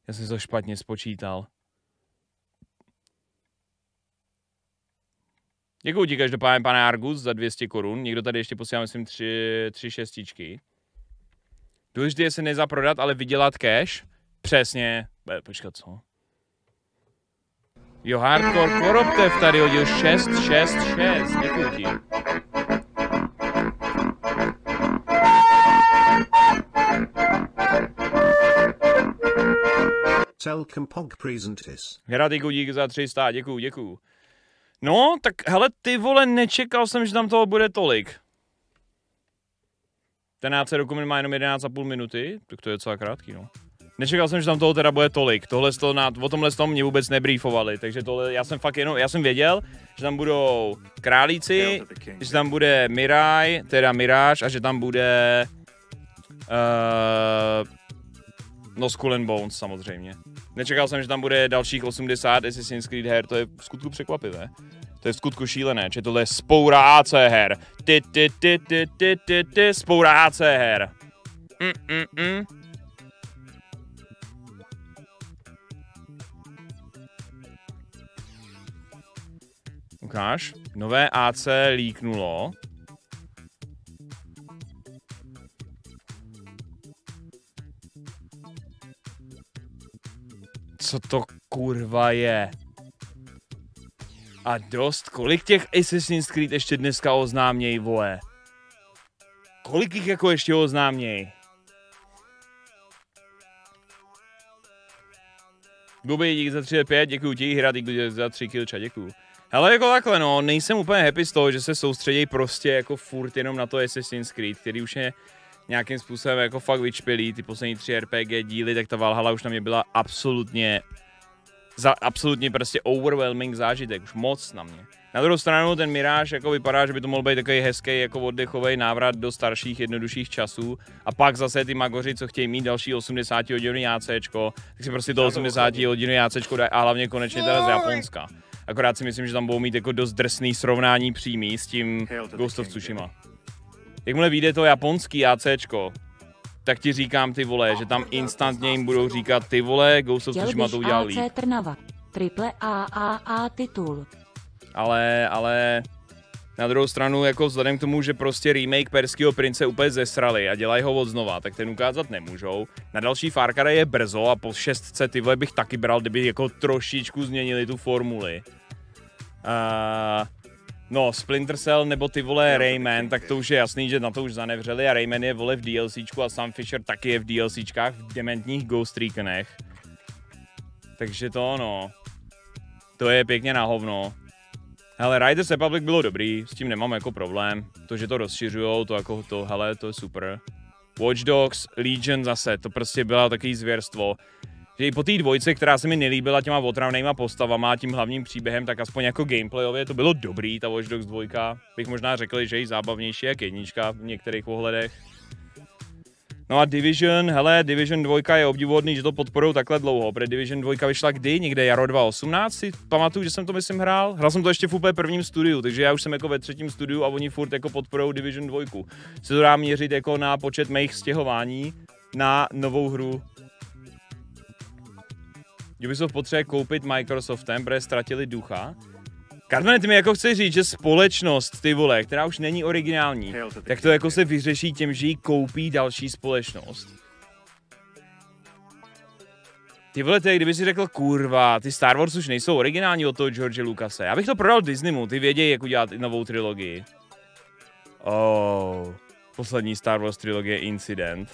Já jsem to špatně spočítal. Děkuju ti každopádně, pane Argus, za 200 korun. Někdo tady ještě posílá, myslím, 3 šestičky. Důležité je se nezaprodat, ale vydělat cash. Přesně. Počkat, co? Jo, Hardcore Koroptev tady hodil 666. Děkuju ti. Heratiku, díky za 300, děkuju. No, tak hele, ty vole, nečekal jsem, že tam toho bude tolik. Ten AC dokument má jenom 11,5 minuty, tak to je docela krátký, no. Nečekal jsem, že tam toho teda bude tolik. O tomhle toho mě vůbec nebriefovali, takže tohle, já jsem věděl, že tam budou králíci, že tam bude Mirage a že tam bude no Skull and Bones samozřejmě. Nečekal jsem, že tam bude dalších 80 Assassin's Creed her, to je v skutku překvapivé. To je v skutku šílené, že tohle je spoura AC her. Spoura AC her. Ukáž, nové AC líknulo. Co to kurva je? A dost, kolik těch Assassin's Creed ještě dneska oznáměj, vole? Kolik jich jako ještě oznáměj? Gubi, díky za 35, děkuju ti, Hradik za 3 kilča, děkuju. Hele, jako takhle, no, nejsem úplně happy z toho, že se soustředí prostě jako furt jenom na to Assassin's Creed, který už je nějakým způsobem jako fakt vyčpělý, ty poslední 3 RPG díly, tak ta Valhalla už na mě byla absolutně prostě overwhelming zážitek, už moc na mě. Na druhou stranu ten Mirage jako vypadá, že by to mohl být takový hezký jako oddechový návrat do starších, jednodušších časů a pak zase ty magoři, co chtějí mít další 80 hodinový ACčko, tak si prostě to 80 hodinový ACčko dají a hlavně konečně teda z Japonska. Akorát si myslím, že tam budou mít jako dost drsný srovnání přímý s tím Ghost of Tsushima. Jakmile vyjde to japonský ACčko, tak ti říkám, ty vole, že tam instantně jim budou říkat, ty vole, Ghost of Tsushima to udělal líp. AC Trnava, triple AAA titul. Ale na druhou stranu, jako vzhledem k tomu, že prostě remake Perského prince úplně zesrali a dělají ho od znova, tak ten ukázat nemůžou. Na další Far Cry je brzo a po 6 ty vole bych taky bral, kdyby jako trošičku změnili tu formuli. No, Splinter Cell nebo ty vole Rayman, tak to už je jasný, že na to už zanevřeli a Rayman je vole v DLCčku a Sam Fisher taky je v DLCčkách v dementních Ghost Reconech. Takže to no, to je pěkně na hovno. Hele, Riders Republic bylo dobrý, s tím nemám jako problém. To, že to rozšiřujou, to jako to, hele, to je super. Watch Dogs, Legion zase, to prostě bylo takový zvěrstvo. Že i po té dvojce, která se mi nelíbila těma otravnýma postavama a tím hlavním příběhem, tak aspoň jako gameplayově to bylo dobrý, ta Watch Dogs 2. Bych možná řekl, že je zábavnější jak jednička v některých ohledech. No a Division, hele, Division 2 je obdivuhodný, že to podporují takhle dlouho, protože Division 2 vyšla kdy? Někde jaro 2018, si pamatuju, že jsem to myslím hrál. Hrál jsem to ještě v úplně prvním studiu, takže já už jsem jako ve třetím studiu a oni furt jako podporují Division 2. Se to dá měřit jako na počet mých stěhování na novou hru. Ubisoft potřebuje koupit Microsoftem, protože ztratili ducha. Cartman, ty mi jako chceš říct, že společnost, ty vole, která už není originální, tak to jako se vyřeší tím, že ji koupí další společnost. Ty vole, ty, kdyby si řekl, kurva, ty Star Wars už nejsou originální od toho George Lucase. Já bych to prodal Disneymu, ty vědějí, jak udělat novou trilogii. Oh, poslední Star Wars trilogie Incident.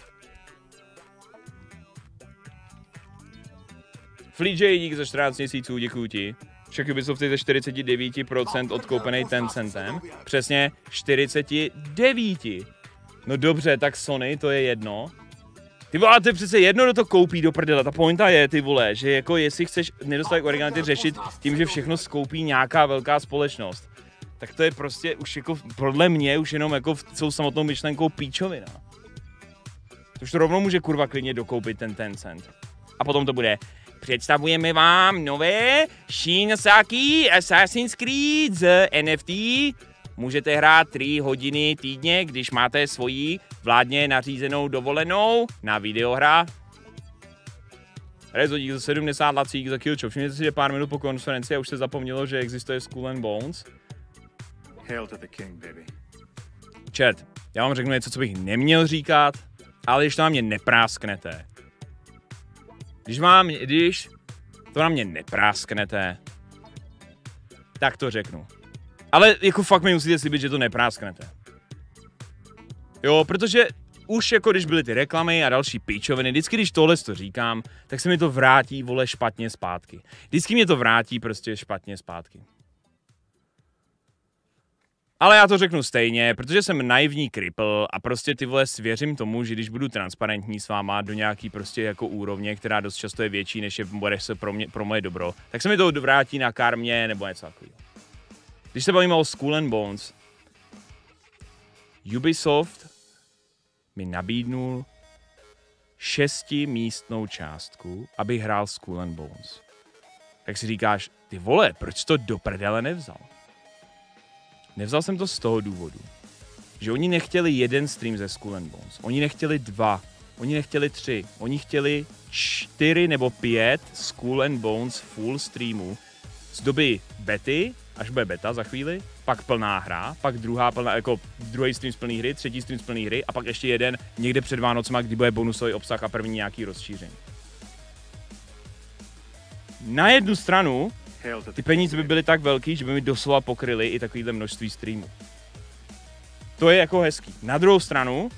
Fleet J, dík za 14 měsíců, děkuju ti. Však Ubisoft je ze 49% odkoupený Tencentem. Přesně 49. No dobře, tak Sony, to je jedno. Ty vole, to je přece jedno, kdo to koupí do prdele. Ta pointa je, ty vole, že jako jestli chceš nedostatek originality řešit tím, že všechno skoupí nějaká velká společnost, tak to je prostě už jako podle mě už jenom jako celou samotnou myšlenkou píčovina. Už to rovnou může kurva klidně dokoupit ten Tencent. A potom to bude: představujeme vám nové Shinsegae Assassin's Creed z NFT. Můžete hrát 3 hodiny týdně, když máte svoji vládně nařízenou dovolenou na videohra. Rezo, dík za 70 lacík za killčo. Všimněte si, že pár minut po konferenci a už se zapomnělo, že existuje Skull and Bones. Hail to the king, baby. Chat, já vám řeknu něco, co bych neměl říkat, ale když to na mě neprásknete. Když to na mě neprásknete, tak to řeknu. Ale jako fakt mi musíte slíbit, že to neprásknete. Jo, protože už jako když byly ty reklamy a další píčoviny, vždycky když tohle to říkám, tak se mi to vrátí, vole, špatně zpátky. Vždycky mě to vrátí prostě špatně zpátky. Ale já to řeknu stejně, protože jsem naivní kripl a prostě ty vole svěřím tomu, že když budu transparentní s váma do nějaký prostě jako úrovně, která dost často je větší, než je bude se pro moje dobro, tak se mi to vrátí na karmě nebo něco takového. Když se bavíme o Skull and Bones, Ubisoft mi nabídnul 6místnou částku, abych hrál Skull and Bones. Tak si říkáš, ty vole, proč to do prdele nevzal? Nevzal jsem to z toho důvodu, že oni nechtěli 1 stream ze Skull and Bones, oni nechtěli 2, oni nechtěli 3, oni chtěli 4 nebo 5 Skull and Bones full streamů z doby bety, až bude beta za chvíli, pak plná hra, pak druhý stream z plný hry, třetí stream z plný hry a pak ještě jeden někde před Vánocema, kdy bude bonusový obsah a první nějaký rozšíření. Na jednu stranu ty peníze by byly tak velký, že by mi doslova pokryly i takovýhle množství streamů. To je jako hezký. Na druhou stranu,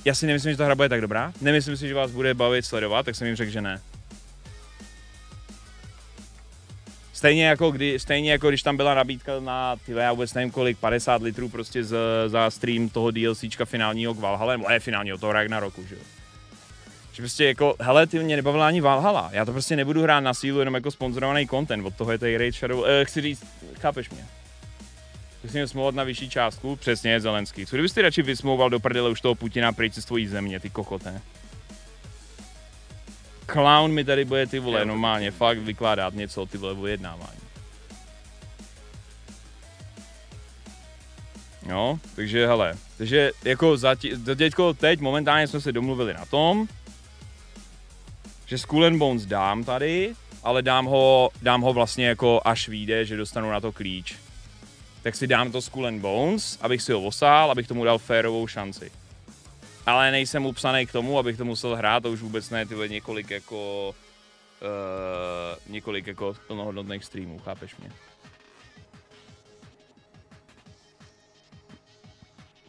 já si nemyslím, že ta hra bude tak dobrá, nemyslím si, že vás bude bavit sledovat, tak jsem jim řekl, že ne. Stejně jako když tam byla nabídka na, já vůbec nevím kolik, 50 litrů prostě za stream toho DLCčka finálního k Valhalle, nebo finálního toho Ragnaroku, že jo. Že prostě jako, hele, ty mě nebavila ani Valhalla, já to prostě nebudu hrát na sílu jenom jako sponzorovaný content, od toho je tady Raid Shadow, chci říct, chápeš mě. Chci mě smlouvat na vyšší částku, přesně Zelenský. Co kdybys ty radši vysmlouval do prdele už toho Putina pryč z tvojí země, ty kokote? Clown mi tady bude, ty vole, normálně fakt vykládat něco, ty vole, vyjednávání. Jo, takže hele, takže jako teď momentálně jsme se domluvili na tom, že Skull and Bones dám tady, ale dám ho vlastně jako až vyjde, že dostanu na to klíč. Tak si dám to Skull and Bones, abych si ho osál, abych tomu dal férovou šanci. Ale nejsem upsaný k tomu, abych to musel hrát, to už vůbec ne, tyhle několik jako plnohodnotných streamů, chápeš mě?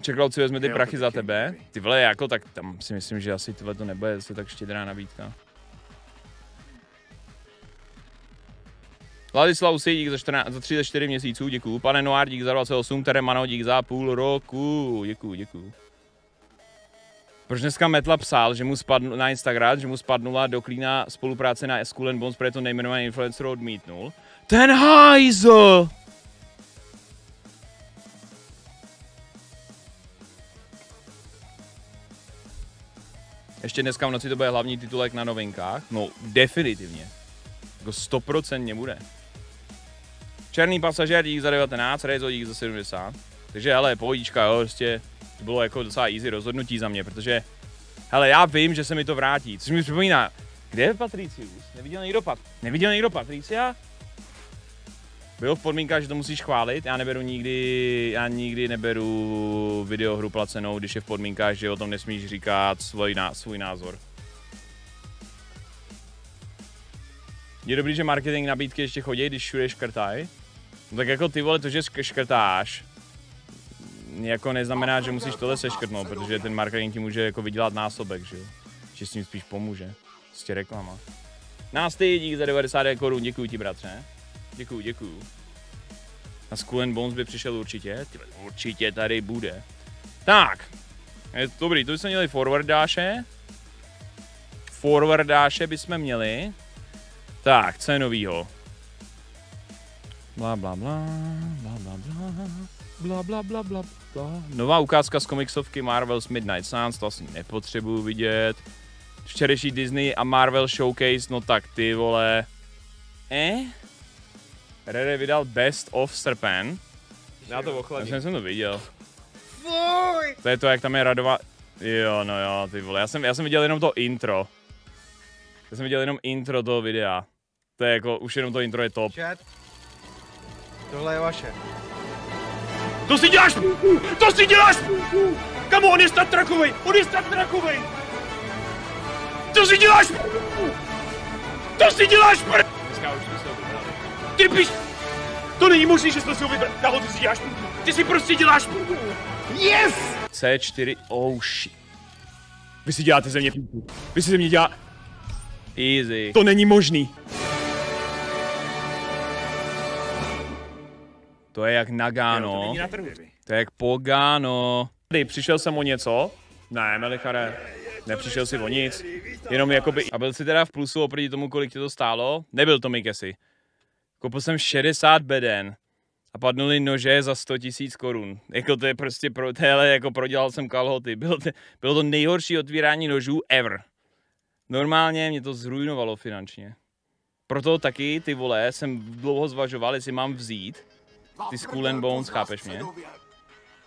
Čekal, si vezme ty prachy za tebe. Ty vole, jako tak tam si myslím, že asi tohle to nebude zase tak štědrá nabídka. Ladislav si dík za 34 měsíců, děkuju. Pane Noir, dík za 28, Teremano, dík za půl roku, děkuju. Proč dneska Metla psal, že mu spadl na Instagram, že mu spadnula do klína spolupráce na Skull and Bones, protože to nejmenovaný influencer odmítnul? Ten hajzl! Ještě dneska v noci to bude hlavní titulek na novinkách. No, definitivně. Jako 100% bude. Černý pasažér dík za 19, Rezo dík za 70. Takže hele, pohodička, jo, prostě to bylo jako docela easy rozhodnutí za mě, protože hele, já vím, že se mi to vrátí, což mi připomíná, kde je Patricius? Neviděl někdo Patricia? Bylo v podmínkách, že to musíš chválit, já nikdy neberu videohru placenou, když je v podmínkách, že o tom nesmíš říkat svůj názor. Je dobrý, že marketing nabídky ještě chodí, když všude škrtaj. No tak jako ty vole, to, že škrtáš, jako neznamená, že musíš tohle seškrtnout, protože ten marketing ti může jako vydělat násobek, že jo? Či s tím spíš pomůže. Prostě reklama. Násty, dík za 99 korun, děkuju ti, bratře. Děkuju. Na Skull and Bones by přišel určitě. Určitě tady bude. Tak. Dobrý, to bychom měli forwardáše bychom měli. Tak, co je novýho? Bla. Nová ukázka z komiksovky Marvel's Midnight Suns, to asi nepotřebuju vidět. Včerejší Disney a Marvel Showcase, no tak ty vole. Rere vydal Best of srpen. Já to ochladím. Já jsem to viděl. To je to, jak tam je radová... Jo, no jo, ty vole. Já jsem viděl jenom to intro. Já jsem viděl jenom intro toho videa. To je jako, už jenom to intro je top. Chat. Tohle je vaše. To si děláš půlku! To si děláš půlku! Kamo, on je statrakovej! To si děláš půlku! To si děláš půlku! Dneska už jsme se ho vybrali. Ty piš! To není možný, že jsme se ho vybrali. Kámo, ty si děláš půlku! Ty si prostě děláš půlku! Yes! C4, oh shit. Vy si děláte ze mě půlku. Vy si ze mě dělá... Easy. To není možný. To je jak Nagano. To je jak Pogano. Přišel jsem o něco? Ne, Melichare. Nepřišel si o nic. Jenom jakoby... A byl si teda v plusu oproti tomu, kolik tě to stálo? Nebyl to Mikesi. Koupil jsem 60 beden. A padnuly nože za 100 000 korun. Jako to je prostě jako prodělal jsem kalhoty. Bylo to nejhorší otvírání nožů ever. Normálně mě to zrujnovalo finančně. Proto taky, ty vole, jsem dlouho zvažoval, jestli mám vzít ty Skull and Bones, chápeš mě?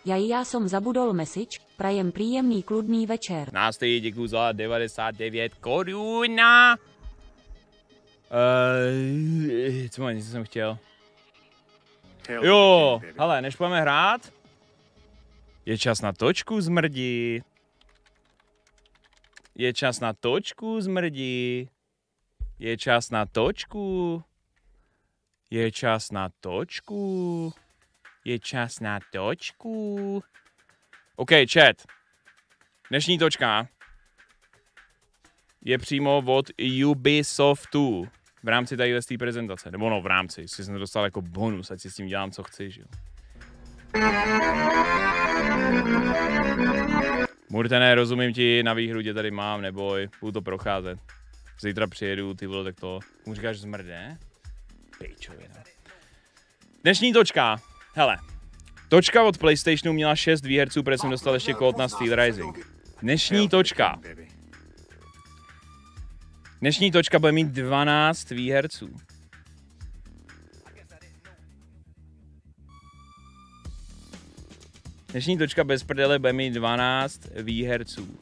Já jsem zabudol message, prajem příjemný kludný večer. Nástej, děkuju za 99 korun. Co jsem chtěl? Jo, hele, než půjdeme hrát, je čas na točku zmrdí. Je čas na točku zmrdí. Je čas na točku. Je čas na točku. Je čas na točku. OK, chat. Dnešní točka je přímo od Ubisoftu. V rámci tady té prezentace. Nebo no, v rámci. Si jsem to dostal jako bonus, ať si s tím dělám, co chci, že jo. Murtené, rozumím ti, na výhru tě tady mám, neboj, budu to procházet. Zítra přijedu, ty vole, tak to... Mu říkáš zmrde? Pejčovina. Dnešní točka. Hele. Točka od PlayStationu měla 6 výherců, protože jsem dostal ještě kód na Steel Rising. Dnešní točka. Dnešní točka bude mít 12 výherců. Dnešní točka bez prdele bude mít 12 výherců.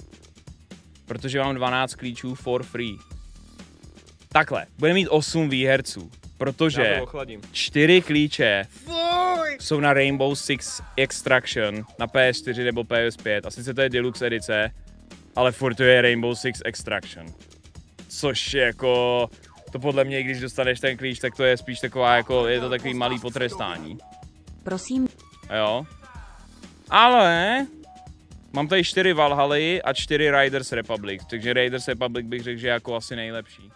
Protože mám 12 klíčů for free. Takhle, bude mít 8 výherců. Protože 4 klíče jsou na Rainbow Six Extraction na PS4 nebo PS5. A sice to je Deluxe edice, ale furt to je Rainbow Six Extraction. Což je jako... To podle mě, když dostaneš ten klíč, tak to je spíš taková jako... Je to takový malý potrestání. Prosím. Jo. Ale Mám tady 4 Valhaly a 4 Riders Republic, takže Riders Republic bych řekl, že je jako asi nejlepší.